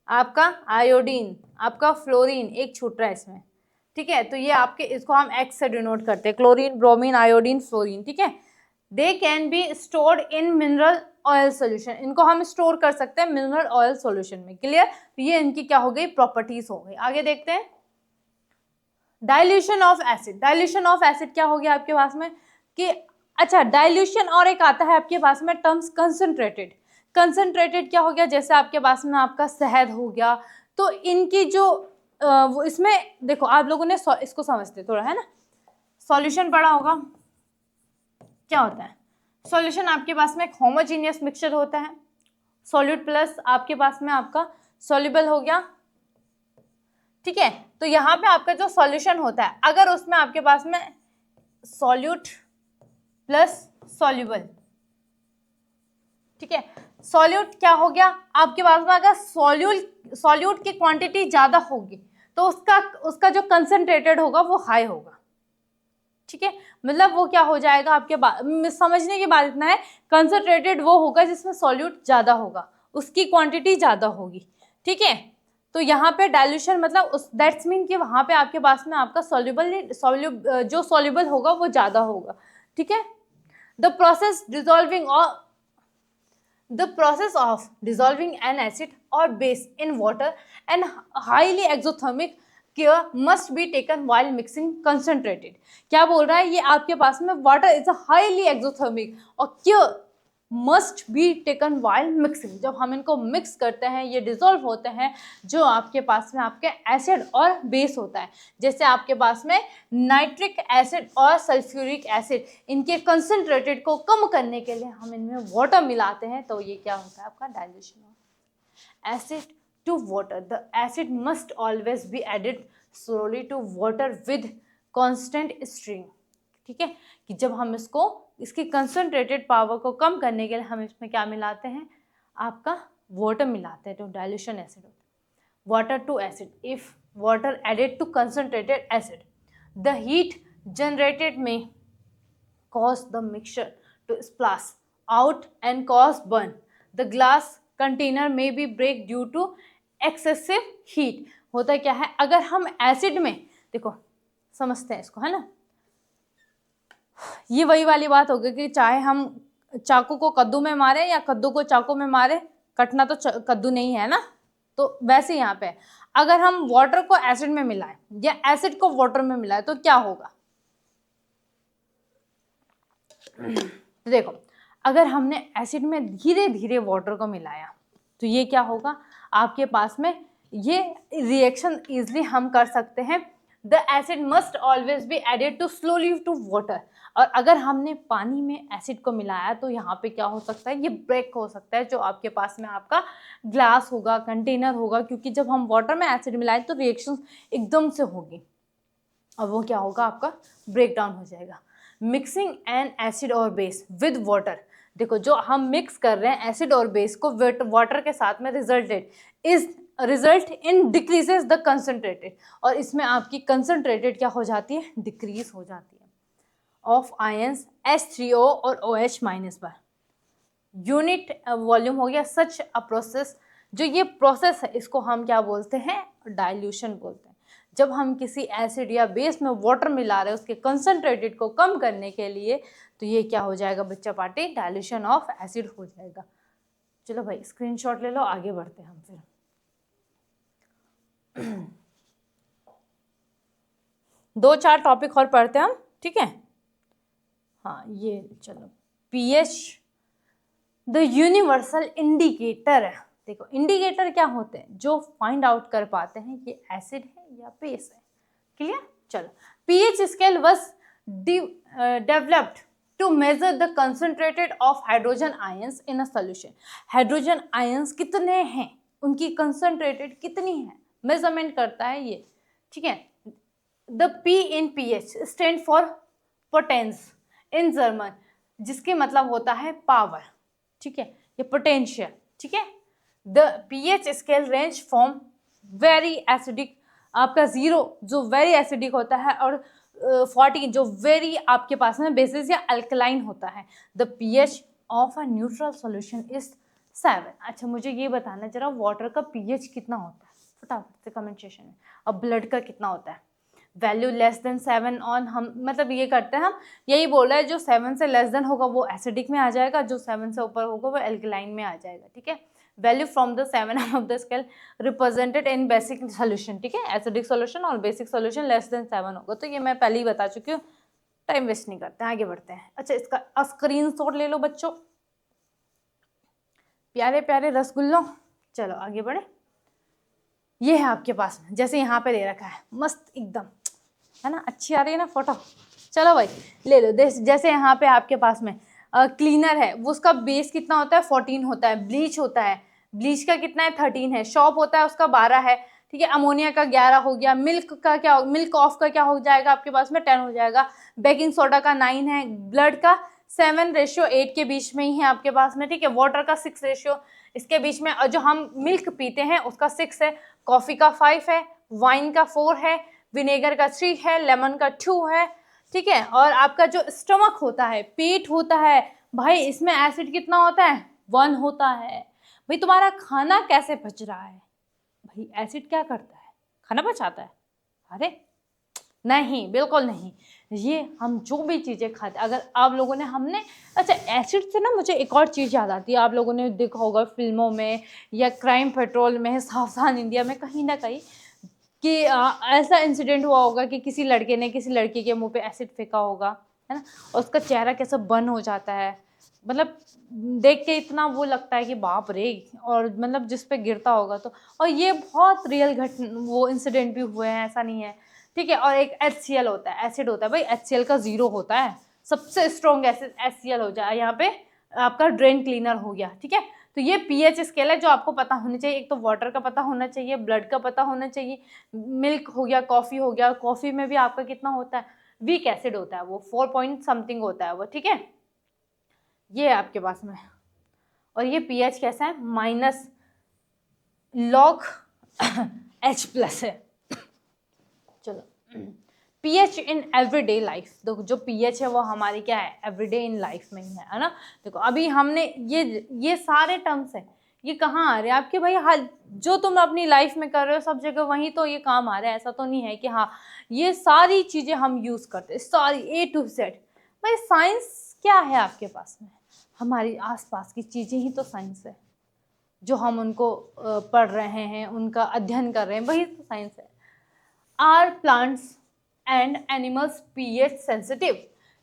आपका आयोडीन, आपका फ्लोरीन, एक छूट रहा है इसमें, ठीक है, तो ये आपके, इसको हम X से डिनोट करते हैं, क्लोरीन, ब्रोमीन, आयोडीन, फ्लोरीन, ठीक है। They can be stored in mineral oil solution, इनको हम स्टोर कर सकते हैं मिनरल ऑयल सोल्यूशन में, क्लियर। तो ये इनकी क्या हो गई, प्रॉपर्टीज हो गई। आगे देखते हैं dilution of acid. Dilution of acid क्या हो गया आपके पास में कि, अच्छा डाइल्यूशन और एक आता है आपके पास में टर्म्स कंसंट्रेटेड। कंसंट्रेटेड क्या हो गया, जैसे आपके पास में आपका शहद हो गया, तो इनकी जो वो इसमें देखो आप लोगों ने इसको समझते थोड़ा है ना, सॉल्यूशन पढ़ा होगा, क्या होता है सॉल्यूशन, आपके पास में एक होमोजीनियस मिक्सचर होता है, सॉल्यूट प्लस आपके पास में आपका सॉल्युबल हो गया, ठीक है। तो यहाँ पे आपका जो सॉल्यूशन होता है, अगर उसमें आपके पास में सॉल्यूट प्लस सॉल्युबल, ठीक है, सॉल्यूट क्या हो गया आपके पास में, अगर सॉल्यूट की क्वांटिटी ज्यादा होगी तो उसका जो कंसंट्रेटेड होगा वो हाई होगा, ठीक है। मतलब वो क्या हो जाएगा आपके समझने की बात इतना है, कंसंट्रेटेड वो होगा जिसमें सॉल्यूट ज्यादा होगा, उसकी क्वांटिटी ज्यादा होगी, ठीक है। तो यहाँ पे डाइल्यूशन मतलब दैट्स मीन कि वहां पे आपके पास में आपका जो सॉल्युबल होगा वो ज्यादा होगा, ठीक है। The process of dissolving an acid or base in water and highly exothermic care must be taken while mixing concentrated. क्या बोल रहा है ये, आपके पास में water is a highly exothermic और care must be taken while mixing, जब हम इनको मिक्स करते हैं ये डिसॉल्व होते हैं, जो आपके पास में आपके एसिड और बेस होता है, जैसे आपके पास में नाइट्रिक एसिड और सल्फ्यूरिक एसिड, इनके कंसंट्रेटेड को कम करने के लिए हम इनमें वाटर मिलाते हैं, तो ये क्या होता है आपका dilution of acid to water. The acid must always be added slowly to water with constant stream, ठीक है, कि जब हम इसकी कंसंट्रेटेड पावर को कम करने के लिए हम इसमें क्या मिलाते हैं, आपका वाटर मिलाते हैं, तो डाइल्यूशन एसिड होता है। Water to acid, if water added to concentrated acid, the heat generated में cause the mixture to splash out and cause burn. The glass container may be break due to excessive heat. होता क्या है, अगर हम एसिड में, देखो समझते हैं इसको है ना, ये वही वाली बात होगी कि चाहे हम चाकू को कद्दू में मारे या कद्दू को चाकू में मारे, कटना तो कद्दू नहीं है ना, तो वैसे यहाँ पे अगर हम वाटर को एसिड में मिलाएं या एसिड को वाटर में मिलाएं तो क्या होगा, तो देखो अगर हमने एसिड में धीरे धीरे वाटर को मिलाया तो ये क्या होगा आपके पास में, ये रिएक्शन इजिली हम कर सकते हैं। The acid must always be added to slowly to water, और अगर हमने पानी में एसिड को मिलाया तो यहाँ पे क्या हो सकता है, ये ब्रेक हो सकता है, जो आपके पास में आपका ग्लास होगा, कंटेनर होगा, क्योंकि जब हम वाटर में एसिड मिलाए तो रिएक्शन एकदम से होगी और वो क्या होगा आपका ब्रेक डाउन हो जाएगा। Mixing N acid or base with water, देखो जो हम मिक्स कर रहे हैं एसिड और बेस को वाटर के साथ में, result in decreases the concentrated, और इसमें आपकी कंसंट्रेटेड क्या हो जाती है, डिक्रीज हो जाती है, ऑफ आयंस H3O और OH minus per unit volume हो गया। सच अ प्रोसेस, जो ये प्रोसेस है इसको हम क्या बोलते हैं, डाइल्यूशन बोलते हैं। जब हम किसी एसिड या बेस में वाटर मिला रहे हैं उसके कंसंट्रेटेड को कम करने के लिए, तो ये क्या हो जाएगा बच्चा पार्टी, डाइल्यूशन ऑफ एसिड हो जाएगा। चलो भाई स्क्रीनशॉट ले लो, आगे बढ़ते हैं हम फिर। दो चार टॉपिक और पढ़ते हैं हम, ठीक है। हाँ ये चलो, पीएच द यूनिवर्सल इंडिकेटर है। देखो इंडिकेटर क्या होते हैं, जो फाइंड आउट कर पाते हैं कि एसिड है या बेस है, क्लियर। चलो pH scale was developed to measure the concentrated of hydrogen ions in a solution. Hydrogen ions कितने हैं, उनकी कंसंट्रेटेड कितनी है, मेजरमेंट करता है ये, ठीक है। The P in pH stand for potence in German, जिसके मतलब होता है पावर, ठीक है, ये पोटेंशियल, ठीक है। The pH scale range from very acidic, आपका 0 जो वेरी एसिडिक होता है, और 40 जो वेरी आपके पास में बेसिस या अल्कलाइन होता है। The pH of a neutral solution is 7। अच्छा मुझे ये बताना जरा, वाटर का पीएच कितना होता है, फटाफट से कमेंट सेक्शन में, और ब्लड का कितना होता है। वैल्यू लेस देन 7 ऑन, हम मतलब ये करते हैं, हम यही बोल रहे हैं जो 7 से लेस देन होगा वो एसिडिक में आ जाएगा, जो 7 से ऊपर होगा वो एल्कलाइन में आ जाएगा, ठीक है। Value from the 7 of the scale represented in basic solution, ठीक है, एसिडिक सोल्यूशन और बेसिक सोल्यूशन लेस देन 7 होगा। तो ये मैं पहले ही बता चुकी हूँ, टाइम वेस्ट नहीं करते हैं, आगे बढ़ते हैं। अच्छा, इसका स्क्रीनशॉट ले लो बच्चों, प्यारे प्यारे रसगुल्लों। चलो आगे बढ़े। ये है आपके पास में, जैसे यहाँ पे दे रखा है, मस्त एकदम, है ना, अच्छी आ रही है ना फोटो। चलो भाई ले लो। जैसे यहाँ पे आपके पास में क्लीनर है, वो उसका बेस कितना होता है 14 होता है, ब्लीच होता है, ब्लीच का कितना है 13 है, शॉप होता है उसका 12 है, ठीक है, अमोनिया का 11 हो गया, मिल्क का क्या, मिल्क ऑफ का क्या हो जाएगा आपके पास में 10 हो जाएगा, बेकिंग सोडा का 9 है, ब्लड का 7:8 के बीच में ही है आपके पास में, ठीक है, वाटर का 6 इसके बीच में, और जो हम मिल्क पीते हैं उसका 6 है, कॉफी का 5 है, वाइन का 4 है, विनेगर का 3 है, लेमन का 2 है, ठीक है। और आपका जो स्टमक होता है, पेट होता है भाई, इसमें एसिड कितना होता है 1 होता है। भाई तुम्हारा खाना कैसे पच रहा है, भाई एसिड क्या करता है, खाना पचाता है? अरे नहीं, बिल्कुल नहीं। ये हम जो भी चीज़ें खाते, अगर आप लोगों ने हमने, अच्छा एसिड से ना मुझे एक और चीज़ याद आती है, आप लोगों ने देखा होगा फिल्मों में या क्राइम पेट्रोल में, सावधान इंडिया में, कहीं ना कहीं कि ऐसा इंसिडेंट हुआ होगा कि किसी लड़के ने किसी लड़की के मुंह पे एसिड फेंका होगा, है ना, और उसका चेहरा कैसा बर्न हो जाता है, मतलब देख के इतना वो लगता है कि बाप रे, और मतलब जिस पे गिरता होगा तो, और ये बहुत रियल वो इंसिडेंट भी हुए हैं, ऐसा नहीं है, ठीक है। और एक HCl होता है, एसिड होता है भाई, HCl का 0 होता है, सबसे स्ट्रॉन्ग एसिड HCl हो जाए, यहाँ पे आपका ड्रेन क्लीनर हो गया, ठीक है। तो ये pH स्केल है जो आपको पता होनी चाहिए, एक तो वाटर का पता होना चाहिए, ब्लड का पता होना चाहिए, मिल्क हो गया, कॉफ़ी हो गया, कॉफ़ी में भी आपका कितना होता है, वीक एसिड होता है वो 4 पॉइंट समथिंग होता है वो, ठीक है, ये है आपके पास में। और ये pH कैसा है, -log H+ है। चलो, pH इन एवरीडे लाइफ, देखो जो pH है वो हमारी क्या है, एवरीडे इन लाइफ में ही है ना। देखो अभी हमने ये सारे टर्म्स है, ये कहाँ आ रहे हैं आपके भाई, हाल जो तुम अपनी लाइफ में कर रहे हो सब जगह वहीं तो ये काम आ रहा है, ऐसा तो नहीं है कि हाँ ये सारी चीज़ें हम यूज़ करते हैं, सारी A to Z। भाई साइंस क्या है आपके पास में, हमारी आसपास की चीज़ें ही तो साइंस है, जो हम उनको पढ़ रहे हैं, उनका अध्ययन कर रहे हैं, वही तो साइंस है। Are plants and animals pH sensitive,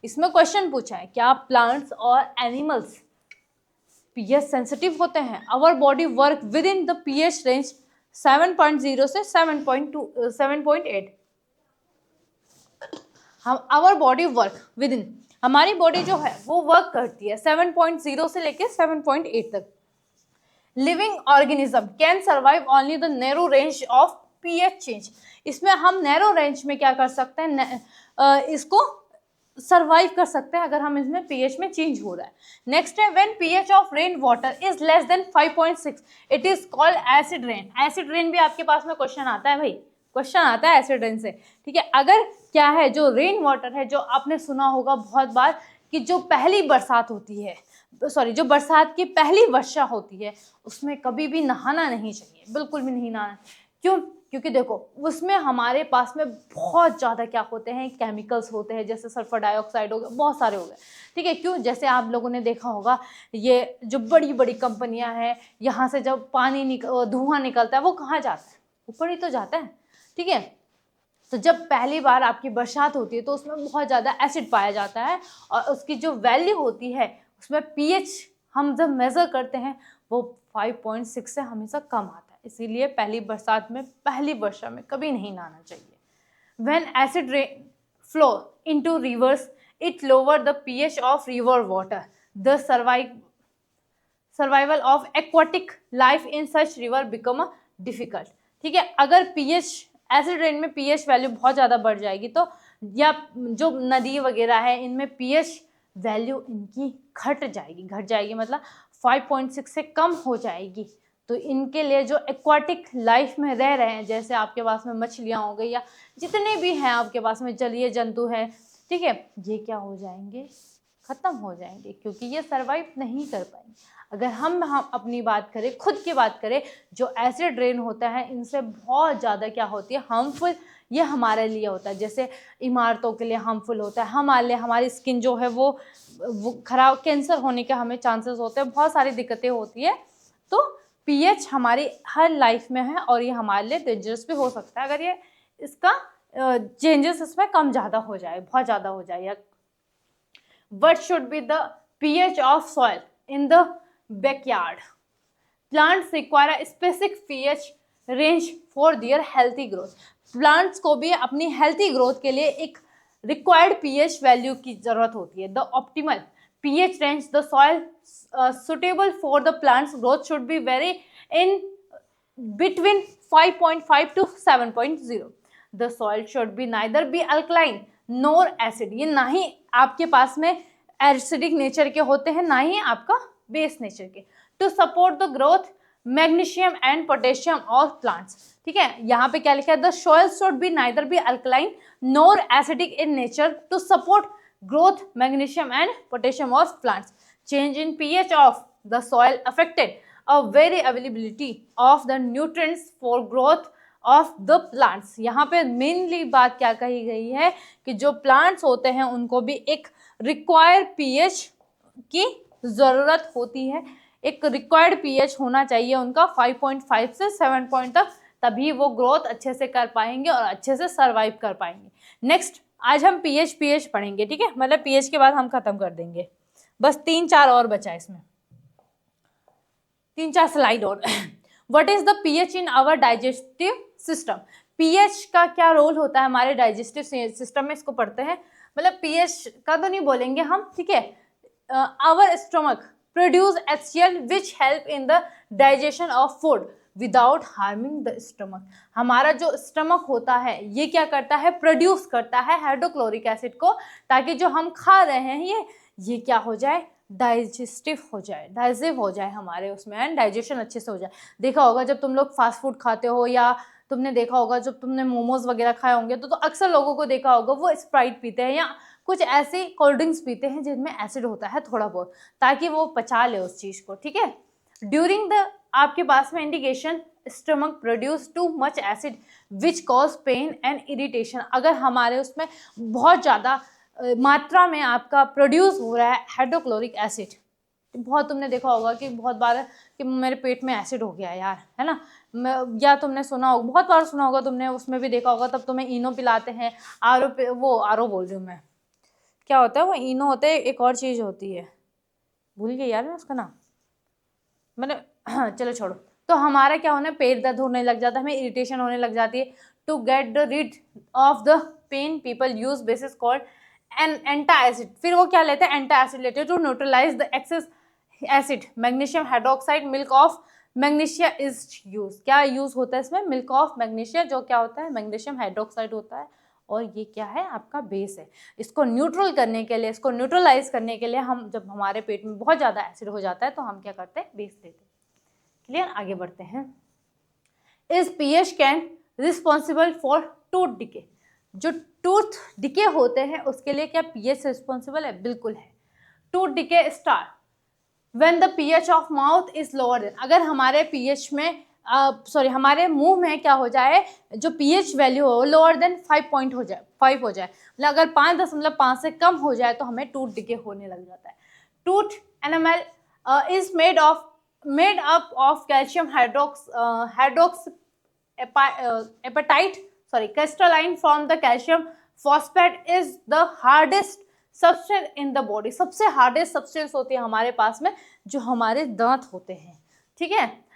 इसमें क्वेश्चन पूछा है, क्या प्लांट्स और एनिमल्स pH सेंसिटिव होते हैं? Our body work with in the pH range 7.0 से 7.8। हम our body work with in, हमारी बॉडी जो है वो वर्क करती है 7.0 से लेके 7.8 तक। Living organism can survive only the narrow range of pH change, इसमें हम नैरो रेंज में क्या कर सकते हैं, इसको सर्वाइव कर सकते हैं अगर हम इसमें pH में चेंज हो रहा है। नेक्स्ट है, when pH of rain water is less than 5.6 it is called acid rain. Acid rain भी आपके पास में क्वेश्चन आता है भाई, क्वेश्चन आता है एसिड रेन से, ठीक है। अगर क्या है, जो रेन वाटर है, जो आपने सुना होगा बहुत बार कि जो पहली बरसात होती है, सॉरी जो बरसात की पहली वर्षा होती है, उसमें कभी भी नहाना नहीं चाहिए, बिल्कुल भी नहीं नहाना। क्यों? क्योंकि देखो उसमें हमारे पास में बहुत ज़्यादा क्या होते हैं, केमिकल्स होते हैं, जैसे सल्फर डाइऑक्साइड हो गया, बहुत सारे हो गए, ठीक है। क्यों? जैसे आप लोगों ने देखा होगा, ये जो बड़ी बड़ी कंपनियां हैं, यहाँ से जब पानी धुआं निकलता है वो कहाँ जाता है, ऊपर ही तो जाता है, ठीक है। तो जब पहली बार आपकी बरसात होती है तो उसमें बहुत ज़्यादा एसिड पाया जाता है, और उसकी जो वैल्यू होती है उसमें pH हम जब मेज़र करते हैं वो 5.6 से हमेशा कम आता है, इसीलिए पहली बरसात में, पहली वर्षा में कभी नहीं नहाना चाहिए। When acid rain flow into rivers, it lower the pH of river water. The survival of aquatic life in such river become difficult. ठीक है, अगर pH एसिड रेन में pH वैल्यू बहुत ज़्यादा बढ़ जाएगी तो, या जो नदी वगैरह है इनमें pH वैल्यू इनकी घट जाएगी मतलब 5.6 से कम हो जाएगी, तो इनके लिए जो एक्वाटिक लाइफ में रह रहे हैं, जैसे आपके पास में मछलियाँ हो गई या जितने भी हैं आपके पास में जलीय जंतु हैं, ठीक है, ये क्या हो जाएंगे, खत्म हो जाएंगे, क्योंकि ये सरवाइव नहीं कर पाएंगे। अगर हम अपनी बात करें, खुद की बात करें, जो एसिड रेन होता है इनसे बहुत ज़्यादा क्या होती है, हार्मफुल ये हमारे लिए होता है। जैसे इमारतों के लिए हार्मफुल होता है, हमारे लिए हमारी स्किन जो है वो खराब, कैंसर होने के हमें चांसेस होते हैं, बहुत सारी दिक्कतें होती है। तो पीएच हमारी हर लाइफ में है और ये हमारे लिए डेंजरस भी हो सकता है अगर ये इसका चेंजेस इसमें कम ज़्यादा हो जाए, बहुत ज़्यादा हो जाए। या what should be the pH of soil in the backyard? Plants require a specific pH range for their healthy growth. Plants को भी अपनी हेल्थी ग्रोथ के लिए एक रिक्वायर्ड पीएच वैल्यू की जरूरत होती है। The optimal pH range the soil suitable for the plants growth should be vary in between 5.5 to 7.0. The soil should be neither be alkaline nor acid. ये ना ही आपके पास में एसिडिक नेचर के होते हैं, ना ही आपका बेस नेचर के। To support the growth magnesium and potassium of plants, ठीक है। यहाँ पे क्या लिखा है, the soil should be neither be alkaline nor acidic in nature to support growth magnesium and potassium of plants. Change in pH of the soil affected a very availability of the nutrients for growth of the plants. यहाँ पे मेनली बात क्या कही गई है कि जो प्लांट्स होते हैं उनको भी एक रिक्वायर्ड पीएच की ज़रूरत होती है। एक रिक्वायर्ड पीएच होना चाहिए उनका 5.5 से 7 पॉइंट तक, तभी वो ग्रोथ अच्छे से कर पाएंगे और अच्छे से सर्वाइव कर पाएंगे। नेक्स्ट आज हम पीएच पढ़ेंगे, ठीक है, मतलब पीएच के बाद हम खत्म कर देंगे, बस 3-4 और बचा इसमें, 3-4 स्लाइड और। What is the pH in our digestive system? PH का क्या रोल होता है हमारे डाइजेस्टिव सिस्टम में, इसको पढ़ते हैं। मतलब पीएच का तो नहीं बोलेंगे हम, ठीक है। Our stomach produce HCl which help in the digestion of food without harming the stomach. हमारा जो स्टमक होता है ये क्या करता है, प्रोड्यूस करता है हाइड्रोक्लोरिक एसिड को, ताकि जो हम खा रहे हैं ये क्या हो जाए, डाइजेस्टिव हो जाए, डाइजेस्टिव हो जाए हमारे उसमें, एंड डाइजेशन अच्छे से हो जाए। देखा होगा जब तुम लोग फास्ट फूड खाते हो, या तुमने देखा होगा जब तुमने मोमोज वगैरह खाए होंगे तो अक्सर लोगों को देखा होगा वो स्प्राइट पीते हैं या कुछ ऐसी कोल्ड ड्रिंक्स पीते हैं जिनमें एसिड होता है थोड़ा बहुत, ताकि वो पचा ले उस चीज़ को, ठीक है। ड्यूरिंग द आपके पास में indication stomach produce too much acid which cause pain and irritation. अगर हमारे उसमें बहुत ज़्यादा मात्रा में आपका प्रोड्यूस हो रहा है हाइड्रोक्लोरिक एसिड, बहुत तुमने देखा होगा कि बहुत बार कि मेरे पेट में एसिड हो गया यार, है ना, या तुमने सुना होगा, बहुत बार सुना होगा तुमने, उसमें भी देखा होगा, तब तुम्हें इनो पिलाते हैं, आरो बोल रही हूँ मैं, क्या होता है वो इनो होता है, एक और चीज़ होती है, भूल गई यार मैं उसका नाम, मैंने चलो छोड़ो। तो हमारा क्या होना है, पेट दर्द होने लग जाता है, हमें इरिटेशन होने लग जाती है। To get the rid of the pain people use bases called antacid, फिर वो क्या लेते हैं, एंटा एसिड लेते हैं to neutralise the excess acid. Magnesium hydroxide milk of magnesia is use, क्या यूज होता है इसमें, मिल्क ऑफ मैग्नीशिया, जो क्या होता है, मैग्नीशियम हाइड्रोक्साइड होता है, और ये क्या है, आपका बेस है। इसको न्यूट्रल करने के लिए, इसको न्यूट्रलाइज करने के लिए हम, जब हमारे पेट में बहुत ज़्यादा एसिड हो जाता है तो हम क्या करते हैं, बेस देते हैं। क्लियर, आगे बढ़ते हैं। Is pH can responsible for tooth decay? जो टूथ डिके होते हैं उसके लिए क्या पीएच रिस्पॉन्सिबल है? बिल्कुल है। Tooth decay start when the pH of mouth is lower than, अगर हमारे पीएच में हमारे मुंह में क्या हो जाए, जो पीएच वैल्यू हो लोअर देन 5 पॉइंट हो जाए, 5 हो जाए, मतलब अगर 5.5 से कम हो जाए तो हमें टूथ डिके होने लग जाता है। Tooth enamel is made up of calcium crystalline from the calcium phosphate is the hardest substance in the body. सबसे हार्डेस्ट सब्सटेंस होती है हमारे पास में, जो हमारे दांत होते हैं, ठीक है।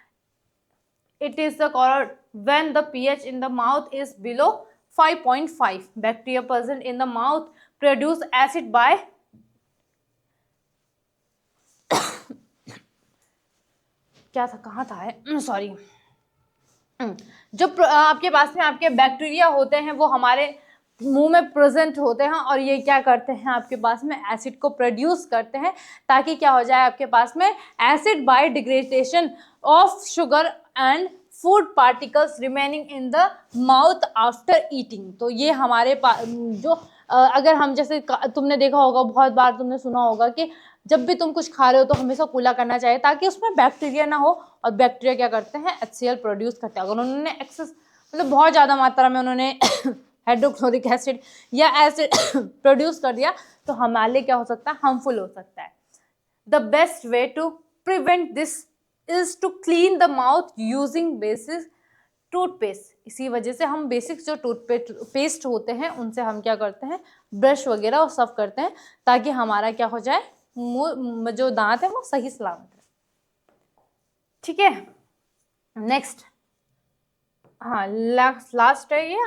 It is the called when the pH in the mouth is below 5.5, bacteria present in the mouth produce acid by क्या था, कहाँ था है, सॉरी, जो आपके पास में आपके बैक्टीरिया होते हैं वो हमारे मुंह में प्रेजेंट होते हैं, और ये क्या करते हैं, आपके पास में एसिड को प्रोड्यूस करते हैं, ताकि क्या हो जाए, आपके पास में acid by degradation of sugar and food particles remaining in the mouth after eating. तो ये हमारे जो अगर हम जैसे तुमने देखा होगा, बहुत बार तुमने सुना होगा कि जब भी तुम कुछ खा रहे हो तो हमेशा कूला करना चाहिए ताकि उसमें बैक्टीरिया ना हो, और बैक्टीरिया क्या करते हैं, HCl प्रोड्यूस करते हैं। अगर उन्होंने एक्सेस मतलब बहुत ज़्यादा मात्रा में उन्होंने हाइड्रोक्लोरिक एसिड या एसिड प्रोड्यूस कर दिया तो हमारे लिए क्या हो सकता है, हार्मफुल हो सकता है। The best way to prevent this is to clean the mouth using basic toothpaste. इसी वजह से हम बेसिक जो टूथपेस्ट होते हैं उनसे हम क्या करते हैं, ब्रश वगैरह और सब करते हैं ताकि हमारा क्या हो जाए, मुंह जो दांत है वो सही सलामत रहे। ठीक है, नेक्स्ट, हाँ लास्ट है ये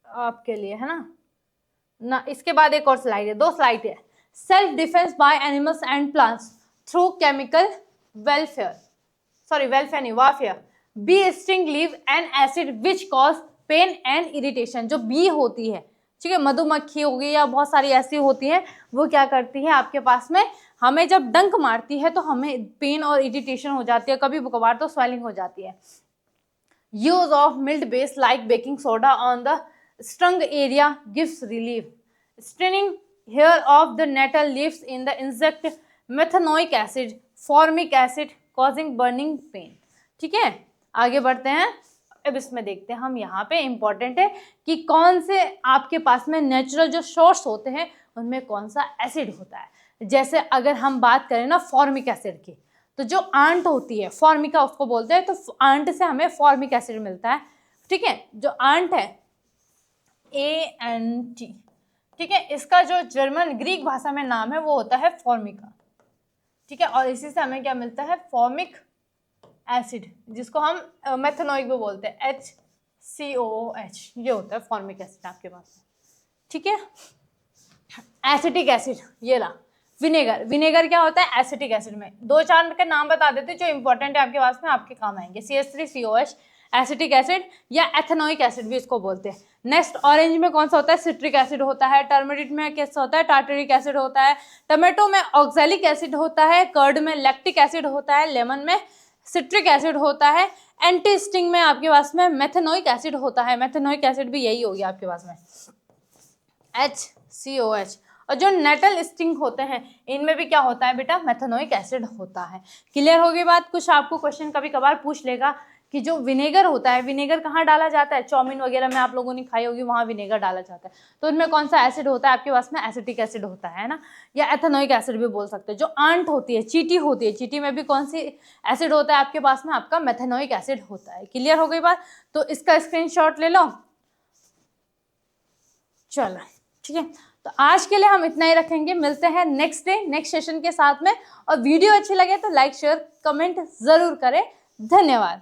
आपके लिए, है ना। इसके बाद एक और स्लाइड है, 2 स्लाइड है। Self defence by animals and plants through chemical warfare. Bee sting leave an acid which cause pain and irritation. जो बी होती है, ठीक है, मधुमक्खी होगी या बहुत सारी ऐसी होती है, वो क्या करती है आपके पास में, हमें जब डंक मारती है तो हमें पेन और इरिटेशन हो जाती है, कभी कभार तो स्वेलिंग हो जाती है। Use of mild base like baking soda on the stung area gives relief. Straining hair of the nettle leaves in the insect methanoic acid formic acid causing burning pain. ठीक है, आगे बढ़ते हैं। अब इसमें देखते हैं हम, यहाँ पे इंपॉर्टेंट है कि कौन से आपके पास में नेचुरल जो सोर्स होते हैं उनमें कौन सा एसिड होता है। जैसे अगर हम बात करें ना फॉर्मिक एसिड की, तो जो आंट होती है फॉर्मिका उसको बोलते हैं, तो आंट से हमें फॉर्मिक एसिड मिलता है। ठीक है, जो आंट है ANT, ठीक है, इसका जो जर्मन ग्रीक भाषा में नाम है वो होता है फॉर्मिका। ठीक है, और इसी से हमें क्या मिलता है, फॉर्मिक एसिड, जिसको हम मेथनोइक भी बोलते हैं, HCOOH, ये होता है फॉर्मिक एसिड आपके पास में। ठीक है, एसिटिक एसिड, ये रहा विनेगर क्या होता है, एसिटिक एसिड में 2-4 के नाम बता देते जो इंपॉर्टेंट है आपके पास में, आपके काम आएंगे। CH3COH एसिटिक एसिड या एथेनोइक एसिड भी इसको बोलते हैं। नेक्स्ट, ऑरेंज में कौन सा होता है, सिट्रिक एसिड होता है। टर्मरिक में कैसा होता है, टार्टरिक एसिड होता है। टमाटो में ऑक्सैलिक एसिड होता है। कर्ड में लैक्टिक एसिड होता है। लेमन में सिट्रिक एसिड होता है। एंटी स्टिंग में आपके पास में मेथेनोइक एसिड होता है। मेथेनोइक एसिड भी यही हो गया आपके पास में, HCOH। और जो नेटल स्टिंग होते हैं इनमें भी क्या होता है बेटा, मेथेनोइक एसिड होता है। क्लियर होगी बात। कुछ आपको क्वेश्चन कभी कभार पूछ लेगा कि जो विनेगर होता है, विनेगर कहाँ डाला जाता है, चाउमीन वगैरह में आप लोगों ने खाई होगी, वहाँ विनेगर डाला जाता है। तो इनमें कौन सा एसिड होता है आपके पास में, एसिटिक एसिड होता है ना, या एथेनोइक एसिड भी बोल सकते हैं। जो आंट होती है, चींटी होती है, चींटी में भी कौन सी एसिड होता है आपके पास में, आपका मेथेनोइक एसिड होता है। क्लियर हो गई बात। तो इसका स्क्रीनशॉट ले लो। चलो ठीक है, तो आज के लिए हम इतना ही रखेंगे। मिलते हैं नेक्स्ट डे नेक्स्ट सेशन के साथ में। और वीडियो अच्छी लगे तो लाइक शेयर कमेंट जरूर करें। धन्यवाद।